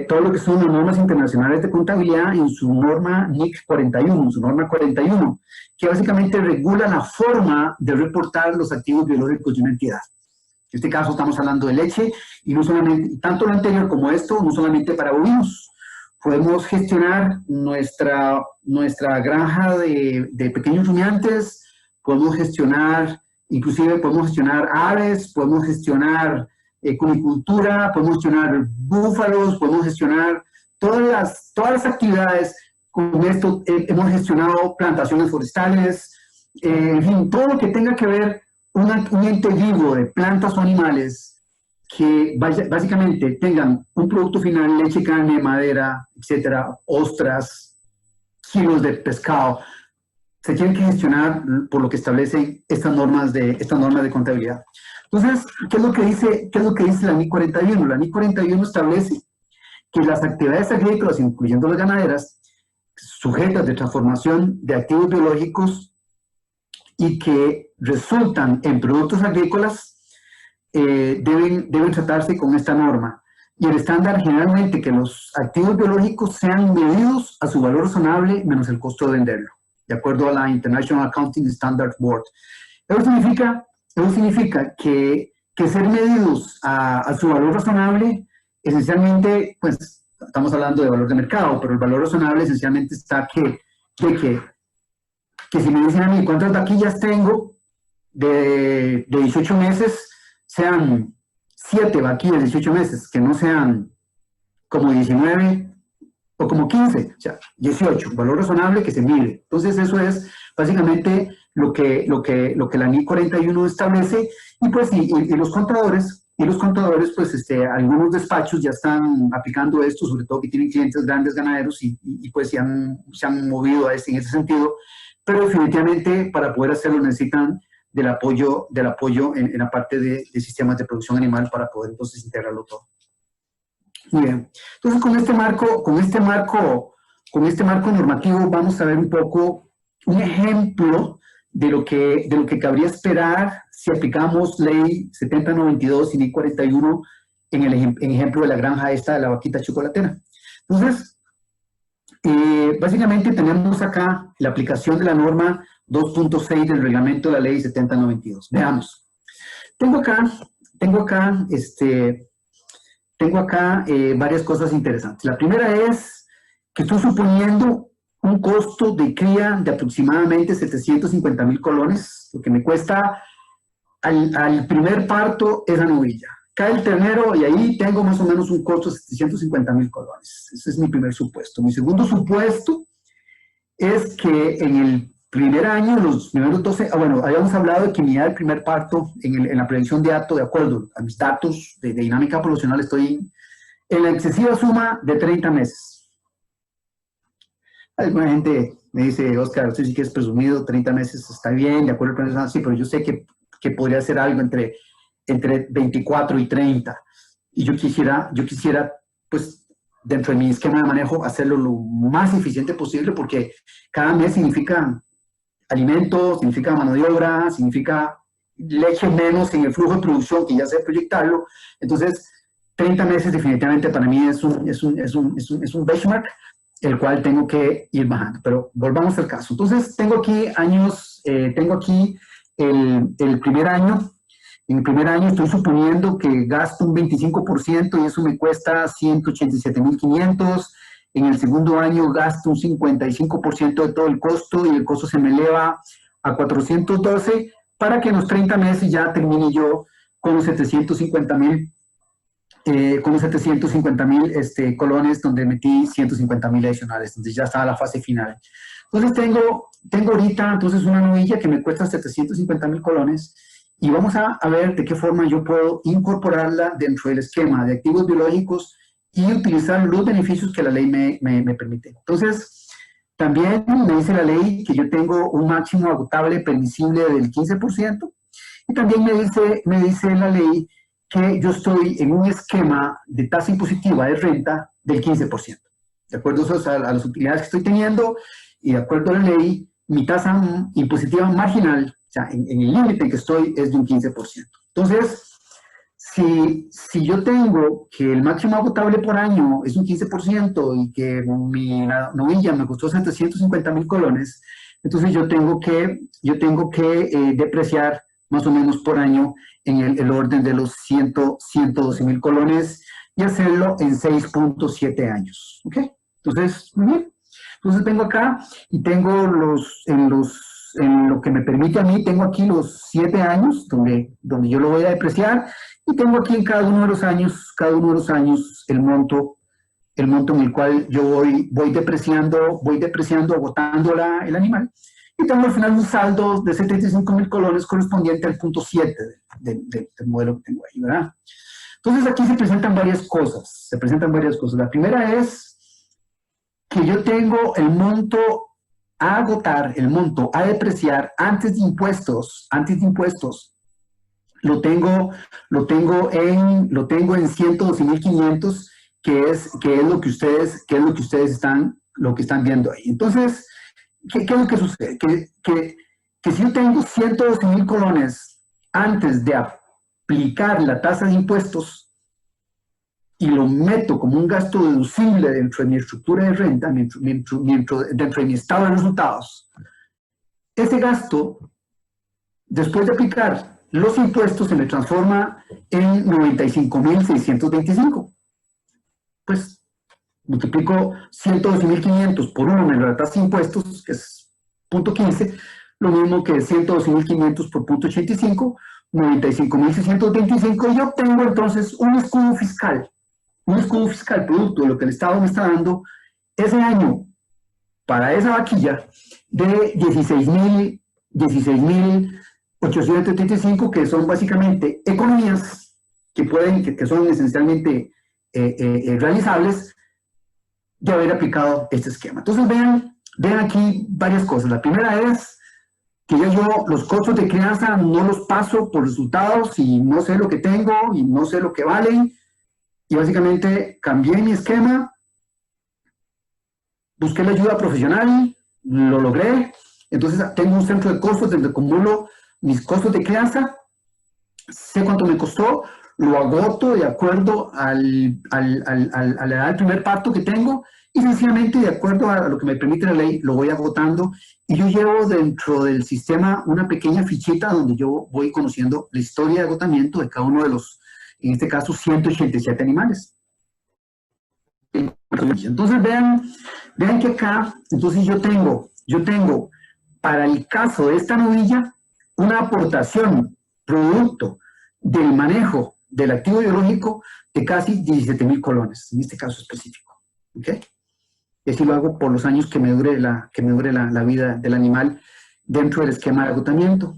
Speaker 2: todo lo que son las normas internacionales de contabilidad en su norma NIC 41, que básicamente regula la forma de reportar los activos biológicos de una entidad. En este caso estamos hablando de leche, y no solamente, tanto lo anterior como esto, no solamente para bovinos. Podemos gestionar nuestra granja de pequeños rumiantes, podemos gestionar, inclusive podemos gestionar aves, podemos gestionar cunicultura, podemos gestionar búfalos, podemos gestionar todas las actividades. Con esto hemos gestionado plantaciones forestales, en fin, todo lo que tenga que ver un ente vivo de plantas o animales que básicamente tengan un producto final, leche, carne, madera, etcétera, ostras, kilos de pescado, se tienen que gestionar por lo que establecen estas normas de contabilidad. Entonces, ¿qué es lo que dice la NIC 41? La NIC 41 establece que las actividades agrícolas, incluyendo las ganaderas, sujetas de transformación de activos biológicos y que resultan en productos agrícolas, deben tratarse con esta norma. Y el estándar generalmente que los activos biológicos sean medidos a su valor razonable menos el costo de venderlo, de acuerdo a la International Accounting Standards Board. Eso significa que ser medidos a su valor razonable, esencialmente, pues, estamos hablando de valor de mercado, pero el valor razonable esencialmente está que si me dicen a mí cuántas vaquillas tengo de 18 meses, sean 7 vaquillas de 18 meses, que no sean como 19 o como 15, o sea, 18, valor razonable que se mide. Entonces eso es básicamente lo que la NIC 41 establece, y pues y los contadores, pues algunos despachos ya están aplicando esto, sobre todo que tienen clientes grandes ganaderos y pues se han movido en ese sentido, pero definitivamente para poder hacerlo necesitan del apoyo en la parte de sistemas de producción animal para poder entonces integrarlo todo. Muy bien. Entonces con este marco normativo vamos a ver un poco un ejemplo de lo que cabría esperar si aplicamos ley 7092 y ley 41 en el ejemplo de la granja esta de la vaquita chocolatera. Entonces, básicamente tenemos acá la aplicación de la norma 2.6 del reglamento de la ley 7092. Veamos. Tengo acá varias cosas interesantes. La primera es que estoy suponiendo un costo de cría de aproximadamente 750,000 colones, lo que me cuesta al primer parto esa novilla. Cae el ternero y ahí tengo más o menos un costo de 750,000 colones. Ese es mi primer supuesto. Mi segundo supuesto es que en el primer año, los primeros 12, habíamos hablado de que mi edad del primer parto en la prevención de acto, de acuerdo a mis datos de dinámica poblacional, estoy en la excesiva suma de 30 meses. Alguna gente me dice, Oscar, usted sí que es presumido, 30 meses está bien, de acuerdo al plan nacional, sí, pero yo sé que podría ser algo entre 24 y 30. Y yo quisiera, pues, dentro de mi esquema de manejo, hacerlo lo más eficiente posible, porque cada mes significa alimento, significa mano de obra, significa leche menos en el flujo de producción, que ya sé proyectarlo. Entonces, 30 meses definitivamente para mí es un benchmark, el cual tengo que ir bajando. Pero volvamos al caso. Entonces, tengo aquí años, tengo aquí el primer año. En el primer año estoy suponiendo que gasto un 25% y eso me cuesta 187.500. En el segundo año gasto un 55% de todo el costo y el costo se me eleva a 412 para que en los 30 meses ya termine yo con los 750.000 colones, donde metí 150.000 adicionales. Entonces ya está la fase final. Entonces tengo ahorita entonces una novilla que me cuesta 750.000 colones y vamos a ver de qué forma yo puedo incorporarla dentro del esquema de activos biológicos y utilizar los beneficios que la ley me permite. Entonces, también me dice la ley que yo tengo un máximo agotable permisible del 15%, y también me dice la ley que yo estoy en un esquema de tasa impositiva de renta del 15%. De acuerdo a las utilidades que estoy teniendo y de acuerdo a la ley, mi tasa impositiva marginal, o sea, en el límite en que estoy, es de un 15%. Entonces, si yo tengo que el máximo agotable por año es un 15% y que mi novilla me costó 750.000 colones, entonces yo tengo que depreciar más o menos por año en el orden de los 112.000 colones y hacerlo en 6.7 años. ¿Ok? Entonces, muy bien. Entonces vengo acá y tengo en lo que me permite a mí, tengo aquí los 7 años donde yo lo voy a depreciar y tengo aquí en cada uno de los años el monto en el cual yo voy depreciando, agotando el animal, y tengo al final un saldo de 75.000 colones correspondiente al punto 7 del modelo que tengo ahí, ¿verdad? Entonces aquí se presentan varias cosas. La primera es que yo tengo el monto a agotar, el monto a depreciar antes de impuestos, lo tengo en 112.500, que es lo que ustedes están viendo ahí. Entonces, ¿qué es lo que sucede? Que si yo tengo 112.000 colones antes de aplicar la tasa de impuestos y lo meto como un gasto deducible dentro de mi estructura de renta, dentro de mi estado de resultados, ese gasto, después de aplicar los impuestos, se me transforma en 95.625. Pues multiplico 112.500 por 1 menos la tasa de impuestos, que es 0.15, lo mismo que 112.500 por 0.85, 95.625, y yo obtengo entonces un escudo fiscal producto de lo que el Estado me está dando ese año para esa vaquilla de 16.875, que son básicamente economías que son esencialmente realizables de haber aplicado este esquema. Entonces vean aquí varias cosas. La primera es que yo los costos de crianza no los paso por resultados y no sé lo que tengo y no sé lo que valen, y básicamente cambié mi esquema, busqué la ayuda profesional, lo logré. Entonces tengo un centro de costos donde acumulo mis costos de crianza, sé cuánto me costó, lo agoto de acuerdo a la edad del primer parto que tengo, y sencillamente de acuerdo a lo que me permite la ley lo voy agotando, y yo llevo dentro del sistema una pequeña fichita donde yo voy conociendo la historia de agotamiento de cada uno de los, en este caso, 187 animales. Entonces vean que acá, entonces yo tengo para el caso de esta novilla una aportación producto del manejo del activo biológico de casi 17.000 colones, en este caso específico. ¿Ok? Y así lo hago por los años que me dure la vida del animal dentro del esquema de agotamiento.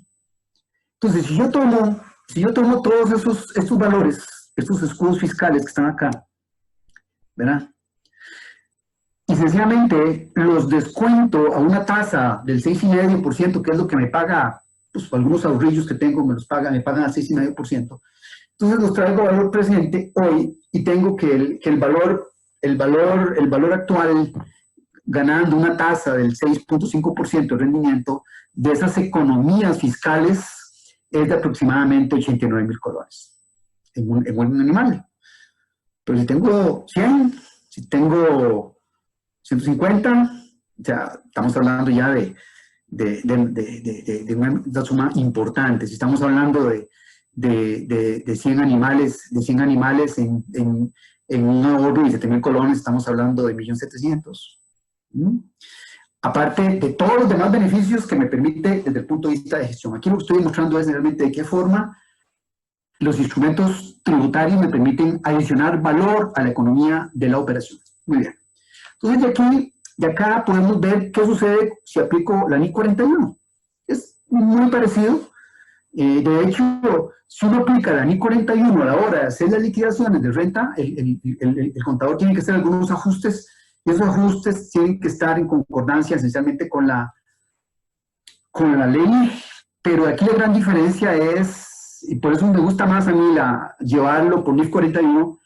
Speaker 2: Entonces, si yo tomo todos estos valores, estos escudos fiscales que están acá, ¿verdad? Y sencillamente los descuento a una tasa del 6,5%, que es lo que me paga, pues algunos ahorrillos que tengo me pagan al 6,5%. Entonces los traigo a valor presente hoy y tengo que el valor actual ganando una tasa del 6.5% de rendimiento, de esas economías fiscales es de aproximadamente 89.000 colones en un animal. Pero si tengo 100, si tengo 150, o sea, estamos hablando ya de una suma importante. Si estamos hablando de 100 animales, en un ahorro de 7.000 colones, estamos hablando de 1.700.000. Aparte de todos los demás beneficios que me permite desde el punto de vista de gestión. Aquí lo que estoy mostrando es realmente de qué forma los instrumentos tributarios me permiten adicionar valor a la economía de la operación. Muy bien. Entonces, de acá podemos ver qué sucede si aplico la NIC 41. Es muy parecido. De hecho, si uno aplica la NIC 41 a la hora de hacer las liquidaciones de renta, el contador tiene que hacer algunos ajustes, y esos ajustes tienen que estar en concordancia esencialmente con la ley, pero aquí la gran diferencia es, y por eso me gusta más a mí llevarlo por NIF 41,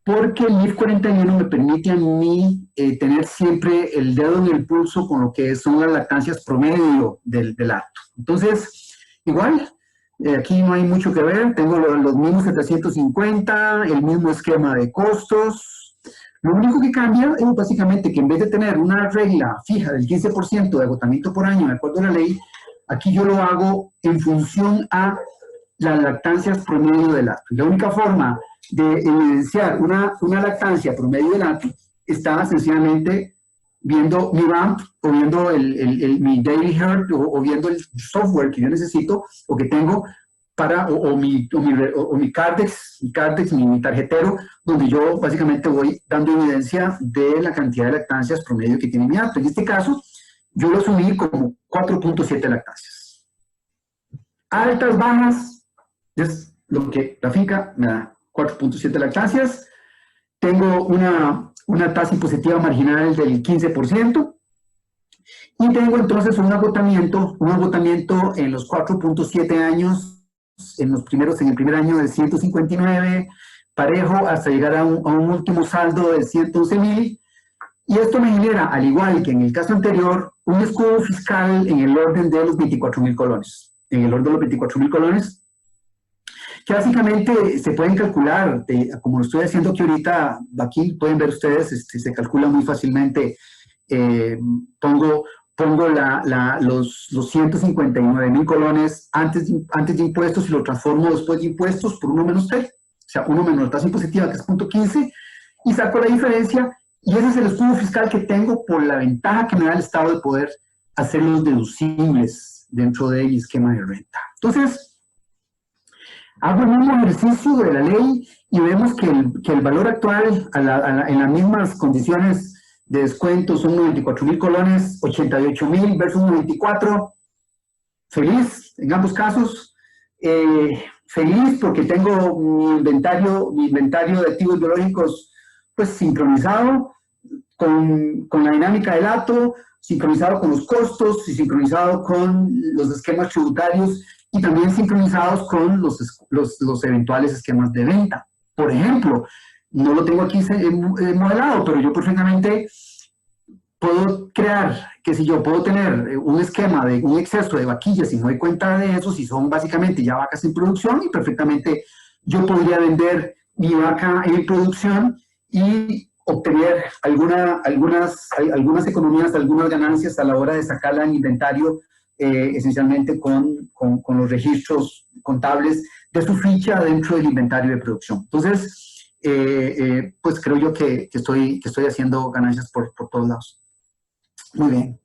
Speaker 2: porque el NIF 41 me permite a mí tener siempre el dedo en el pulso con lo que son las lactancias promedio del acto. Entonces, igual, aquí no hay mucho que ver, tengo los mismos 750, el mismo esquema de costos. Lo único que cambia es básicamente que en vez de tener una regla fija del 15% de agotamiento por año de acuerdo a la ley, aquí yo lo hago en función a las lactancias promedio del acto. La única forma de evidenciar una lactancia promedio del acto está sencillamente viendo mi BAMP o viendo mi Daily Herd o viendo el software que yo necesito o que tengo para, o mi Cardex, mi tarjetero, donde yo básicamente voy dando evidencia de la cantidad de lactancias promedio que tiene mi acto. En este caso, yo lo asumí como 4.7 lactancias. Altas, bajas, es lo que la finca me da, 4.7 lactancias. Tengo una tasa impositiva marginal del 15%. Y tengo entonces un agotamiento en los 4.7 años, en el primer año de 159, parejo, hasta llegar a un último saldo de 111.000. Y esto me genera, al igual que en el caso anterior, un escudo fiscal en el orden de los 24.000 colones. En el orden de los 24.000 colones, que básicamente se pueden calcular, como lo estoy haciendo aquí ahorita, aquí pueden ver ustedes, se calcula muy fácilmente. Pongo los 159.000 colones antes de impuestos y lo transformo después de impuestos por 1 menos T, o sea, 1 menos la tasa impositiva, que es 0.15, y saco la diferencia, y ese es el escudo fiscal que tengo por la ventaja que me da el Estado de poder hacerlos deducibles dentro del esquema de renta. Entonces, hago el mismo ejercicio de la ley y vemos que el valor actual en las mismas condiciones de descuento son 94.000 colones, 88.000 versus 94. Feliz en ambos casos. Feliz porque tengo mi inventario de activos biológicos pues sincronizado con la dinámica del acto, sincronizado con los costos y sincronizado con los esquemas tributarios y también sincronizados con los eventuales esquemas de venta. Por ejemplo, no lo tengo aquí modelado, pero yo perfectamente puedo crear, que si yo puedo tener un esquema de un exceso de vaquillas y no doy cuenta de eso, si son básicamente ya vacas en producción, y perfectamente yo podría vender mi vaca en producción y obtener algunas economías, algunas ganancias a la hora de sacarla en inventario, esencialmente con los registros contables de su ficha dentro del inventario de producción. Entonces, pues creo yo que estoy haciendo ganancias por todos lados. Muy bien.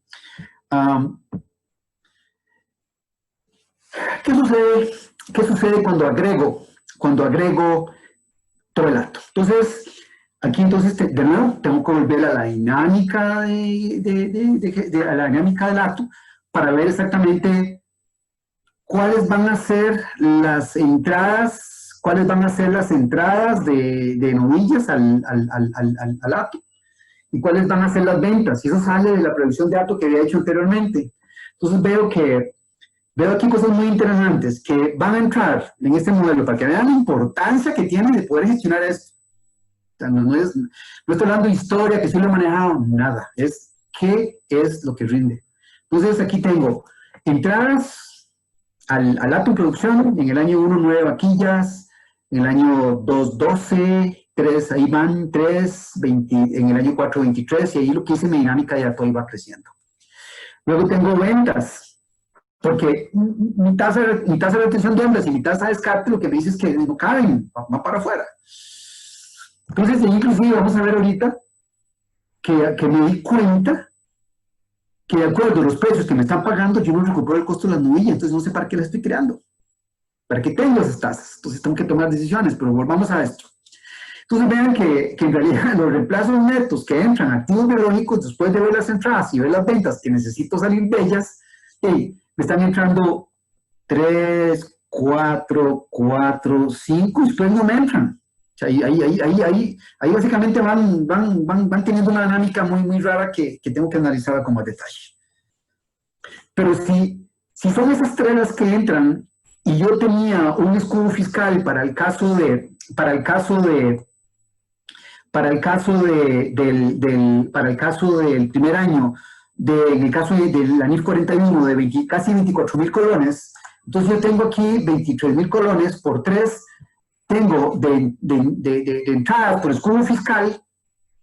Speaker 2: ¿Qué sucede cuando agrego todo el acto? Entonces, aquí de nuevo tengo que volver a la dinámica a la dinámica del acto para ver exactamente cuáles van a ser las entradas, de novillas al acto y cuáles van a ser las ventas. Y eso sale de la previsión de acto que había hecho anteriormente. Entonces veo aquí cosas muy interesantes que van a entrar en este modelo para que vean la importancia que tiene de poder gestionar esto. O sea, no estoy hablando de historia, que sí lo he manejado, nada. Es qué es lo que rinde. Entonces aquí tengo entradas al acto de producción, en el año 1, 9 vaquillas, en el año 2, 12, 3, ahí van 3, 20, en el año 4, 23, y ahí lo que hice mi dinámica ya todo iba creciendo. Luego tengo ventas, porque mi tasa de retención de hombres y mi tasa de descarte lo que me dice es que no caben, van para afuera. Entonces, inclusive vamos a ver ahorita que me di cuenta que de acuerdo a los precios que me están pagando, yo no recupero el costo de las novillas, entonces no sé para qué las estoy creando, para qué tengo esas tasas. Entonces tengo que tomar decisiones, pero volvamos a esto. Entonces vean que en realidad los reemplazos netos que entran activos biológicos, después de ver las entradas y ver las ventas que necesito salir de ellas, me están entrando 3, 4, 4, 5, y después no me entran. O sea, ahí básicamente van teniendo una dinámica muy rara que tengo que analizar con más detalle. Pero si son esas 3 las que entran y yo tenía un escudo fiscal para el caso del primer año, en el caso del ANIF 41 de casi 24.000 colones, entonces yo tengo aquí 23.000 colones por 3, tengo de entrada por escudo fiscal,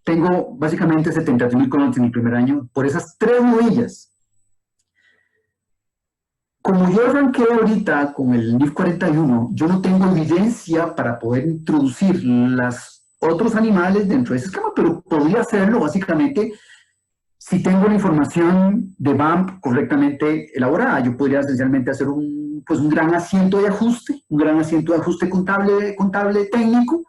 Speaker 2: tengo básicamente 73.000 colones en el primer año por esas 3 novillas. Como yo arranqué ahorita con el NIF 41, yo no tengo evidencia para poder introducir los otros animales dentro de ese esquema, pero podría hacerlo básicamente si tengo la información de BAMP correctamente elaborada. Yo podría esencialmente hacer un gran asiento de ajuste, contable técnico,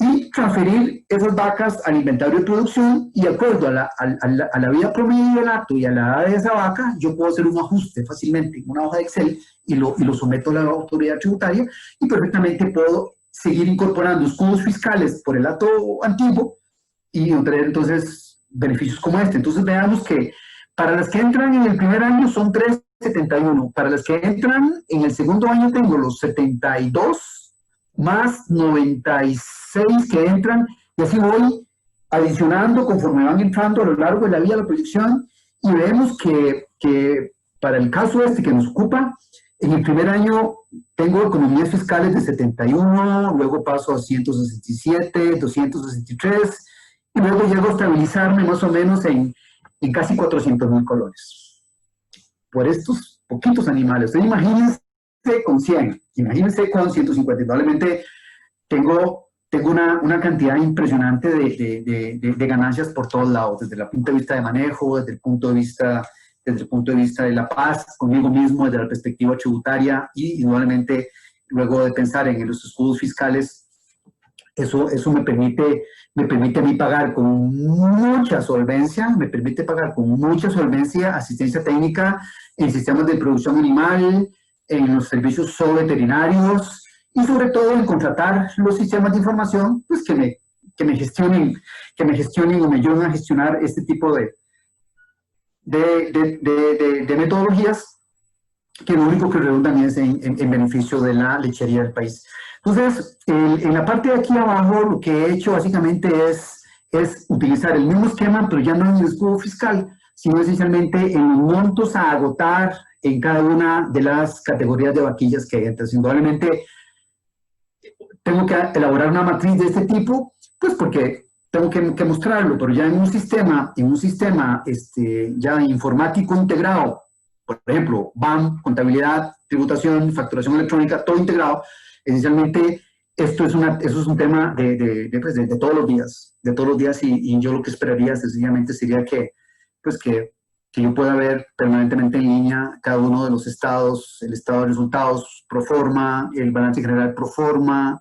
Speaker 2: y transferir esas vacas al inventario de producción, y de acuerdo a la vida promedio del acto y a la edad de esa vaca, yo puedo hacer un ajuste fácilmente en una hoja de Excel y lo someto a la autoridad tributaria, y perfectamente puedo seguir incorporando escudos fiscales por el acto antiguo y obtener entonces beneficios como este. Entonces veamos que para las que entran en el primer año son 371, para las que entran en el segundo año tengo los 72 más 96 que entran, y así voy adicionando conforme van entrando a lo largo de la vía de la proyección, y vemos que para el caso este que nos ocupa, en el primer año tengo economías fiscales de 71, luego paso a 167, 263, y luego llego a estabilizarme más o menos en casi 400.000 colones. Por estos poquitos animales. Entonces imagínense con 100, imagínense con 150, probablemente tengo una cantidad impresionante de ganancias por todos lados, desde el punto de vista de manejo, desde el punto de vista de la paz conmigo mismo, desde la perspectiva tributaria, y indudablemente luego de pensar en los escudos fiscales, eso me permite a mí pagar con mucha solvencia, asistencia técnica en sistemas de producción animal, en los servicios veterinarios, y sobre todo en contratar los sistemas de información, pues que me gestionen o me ayuden a gestionar este tipo de metodologías, que lo único que redundan es en beneficio de la lechería del país. Entonces, en la parte de aquí abajo, lo que he hecho básicamente es utilizar el mismo esquema, pero ya no en el escudo fiscal, sino esencialmente en los montos a agotar en cada una de las categorías de vaquillas que hay. Entonces, indudablemente, tengo que elaborar una matriz de este tipo, pues porque tengo que mostrarlo, pero ya en un sistema ya informático integrado, por ejemplo, BAM, contabilidad, tributación, facturación electrónica, todo integrado, esencialmente eso es un tema de todos los días, y yo lo que esperaría sencillamente sería que yo pueda ver permanentemente en línea cada uno de los estados, el estado de resultados pro forma, el balance general pro forma,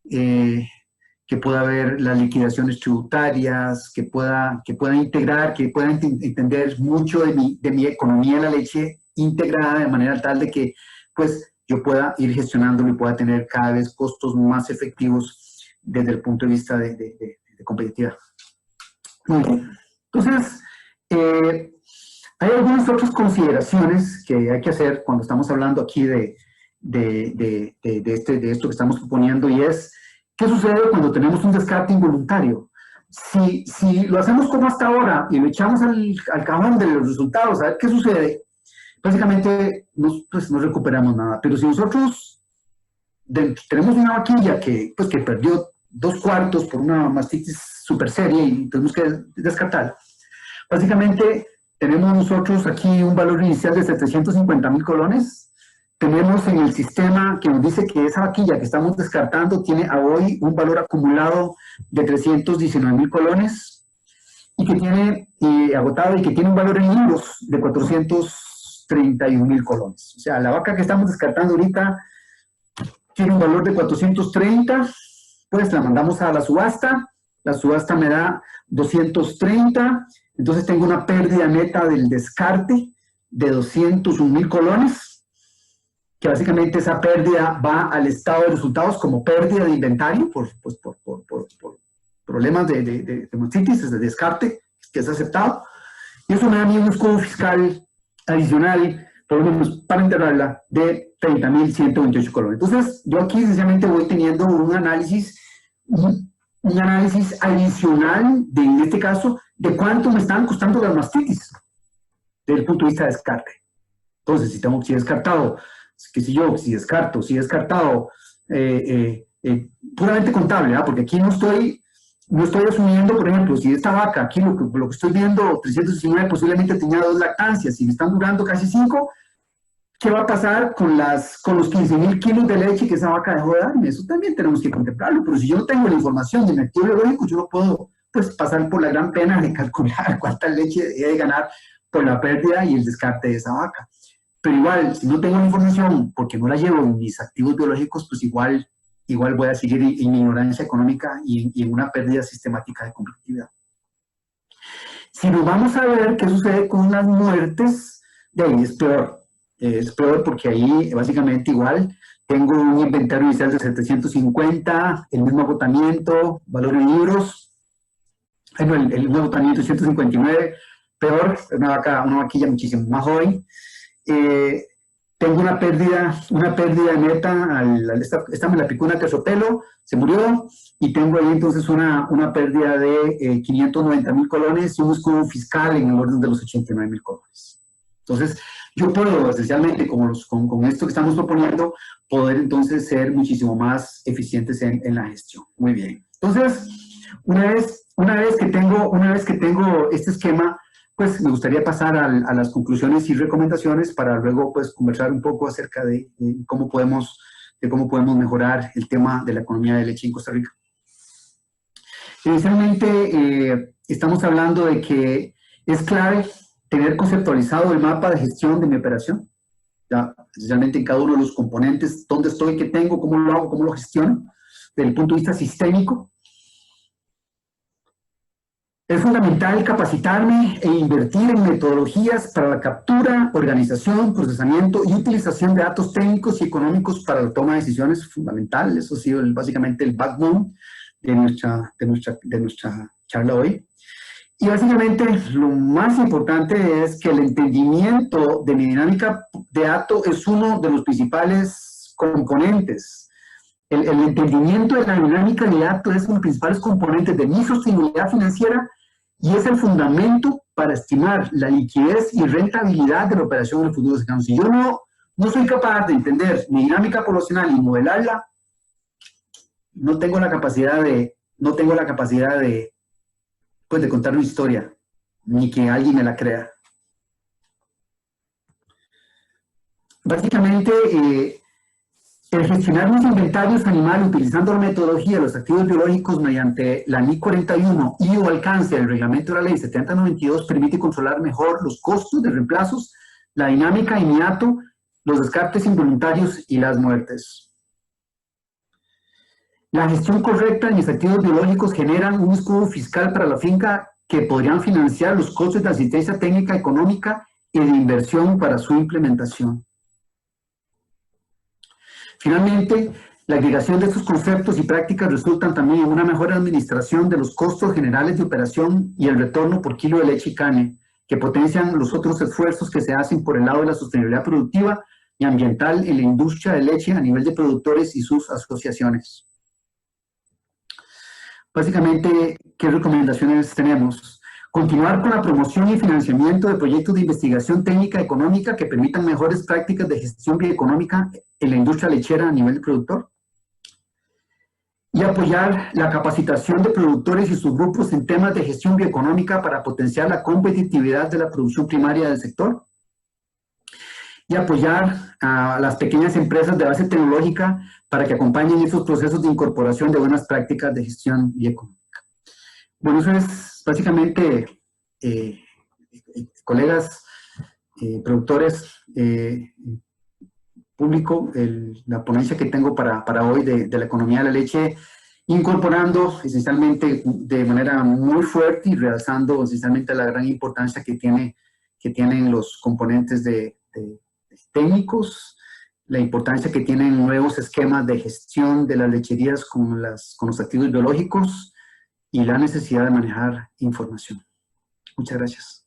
Speaker 2: que pueda ver las liquidaciones tributarias, que pueda integrar, que pueda entender mucho de mi economía de la leche integrada, de manera tal de que pues yo pueda ir gestionándolo y pueda tener cada vez costos más efectivos desde el punto de vista de competitividad. Muy bien. Entonces, hay algunas otras consideraciones que hay que hacer cuando estamos hablando aquí de esto que estamos proponiendo, y es ¿qué sucede cuando tenemos un descarte involuntario? si lo hacemos como hasta ahora y lo echamos al cajón de los resultados, a ver qué sucede, básicamente pues, no recuperamos nada. Pero si nosotros tenemos una vaquilla que perdió 2/4 por una mastitis super seria y tenemos que descartar, básicamente tenemos nosotros aquí un valor inicial de 750.000 colones. Tenemos en el sistema que nos dice que esa vaquilla que estamos descartando tiene a hoy un valor acumulado de 319.000 colones y que tiene agotado y que tiene un valor en libros de 431.000 colones. O sea, la vaca que estamos descartando ahorita tiene un valor de 430, pues la mandamos a la subasta me da 230, entonces tengo una pérdida neta del descarte de 201.000 colones, que básicamente esa pérdida va al estado de resultados como pérdida de inventario por problemas de mastitis, de descarte, que es aceptado, y eso me da a mí un escudo fiscal adicional, por lo menos para enterrarla, de 30.128 colones. Entonces, yo aquí sencillamente voy teniendo un análisis adicional, en este caso, de cuánto me están costando las mastitis, desde el punto de vista de descarte. Entonces, si he descartado, qué sé yo, si he descartado puramente contable, ¿eh? Porque aquí no estoy asumiendo, por ejemplo, si esta vaca, aquí lo que estoy viendo, 319 posiblemente tenía 2 lactancias, si me están durando casi 5, ¿qué va a pasar con los 15.000 kilos de leche que esa vaca dejó de darme? Eso también tenemos que contemplarlo, pero si yo no tengo la información de mi activo biológico, yo no puedo pues, pasar por la gran pena de calcular cuánta leche debe ganar por la pérdida y el descarte de esa vaca. Pero igual, si no tengo la información, porque no la llevo en mis activos biológicos, pues igual voy a seguir en mi ignorancia económica y en una pérdida sistemática de competitividad. Si nos vamos a ver qué sucede con las muertes, de ahí es peor. Es peor porque ahí básicamente igual tengo un inventario inicial de 750, el mismo agotamiento, valor en libros, bueno, el mismo agotamiento de 159, peor, una vaquilla muchísimo más joven. Tengo una pérdida neta, esta me la picó una terciopelo, se murió, y tengo ahí entonces una pérdida de 590.000 colones y un escudo fiscal en el orden de los 89.000 colones. Entonces, yo puedo, esencialmente, con esto que estamos proponiendo, poder entonces ser muchísimo más eficientes en la gestión. Muy bien. Entonces, una vez que tengo este esquema, pues me gustaría pasar a las conclusiones y recomendaciones para luego pues conversar un poco acerca de cómo podemos mejorar el tema de la economía de leche en Costa Rica. Inicialmente, estamos hablando de que es clave tener conceptualizado el mapa de gestión de mi operación, ya, especialmente en cada uno de los componentes, dónde estoy, qué tengo, cómo lo hago, cómo lo gestiono, desde el punto de vista sistémico. Es fundamental capacitarme e invertir en metodologías para la captura, organización, procesamiento y utilización de datos técnicos y económicos para la toma de decisiones. Fundamental, eso ha sido básicamente el backbone de nuestra charla hoy. Y básicamente lo más importante es que el entendimiento de mi dinámica de datos es uno de los principales componentes. El entendimiento de la dinámica de datos es uno de los principales componentes de mi sostenibilidad financiera y es el fundamento para estimar la liquidez y rentabilidad de la operación en el futuro cercano. Si yo no soy capaz de entender mi dinámica poblacional y modelarla, no tengo la capacidad de contar una historia, ni que alguien me la crea. Básicamente, el gestionar mis inventarios animales utilizando la metodología de los activos biológicos mediante la NIC 41 y o alcance del reglamento de la ley 7092 permite controlar mejor los costos de reemplazos, la dinámica inmediato, los descartes involuntarios y las muertes. La gestión correcta de mis activos biológicos generan un escudo fiscal para la finca que podrían financiar los costos de asistencia técnica, económica y de inversión para su implementación. Finalmente, la agregación de estos conceptos y prácticas resultan también en una mejor administración de los costos generales de operación y el retorno por kilo de leche y carne, que potencian los otros esfuerzos que se hacen por el lado de la sostenibilidad productiva y ambiental en la industria de leche a nivel de productores y sus asociaciones. básicamente, ¿qué recomendaciones tenemos? Continuar con la promoción y financiamiento de proyectos de investigación técnica económica que permitan mejores prácticas de gestión bioeconómica en la industria lechera a nivel productor. Y apoyar la capacitación de productores y sus grupos en temas de gestión bioeconómica para potenciar la competitividad de la producción primaria del sector. Y apoyar a las pequeñas empresas de base tecnológica para que acompañen esos procesos de incorporación de buenas prácticas de gestión bioeconómica. Bueno, eso es básicamente, colegas, productores, público, la ponencia que tengo para hoy de la economía de la leche, incorporando esencialmente de manera muy fuerte y realzando esencialmente la gran importancia que tienen los componentes técnicos, la importancia que tienen nuevos esquemas de gestión de las lecherías con los activos biológicos y la necesidad de manejar información. Muchas gracias.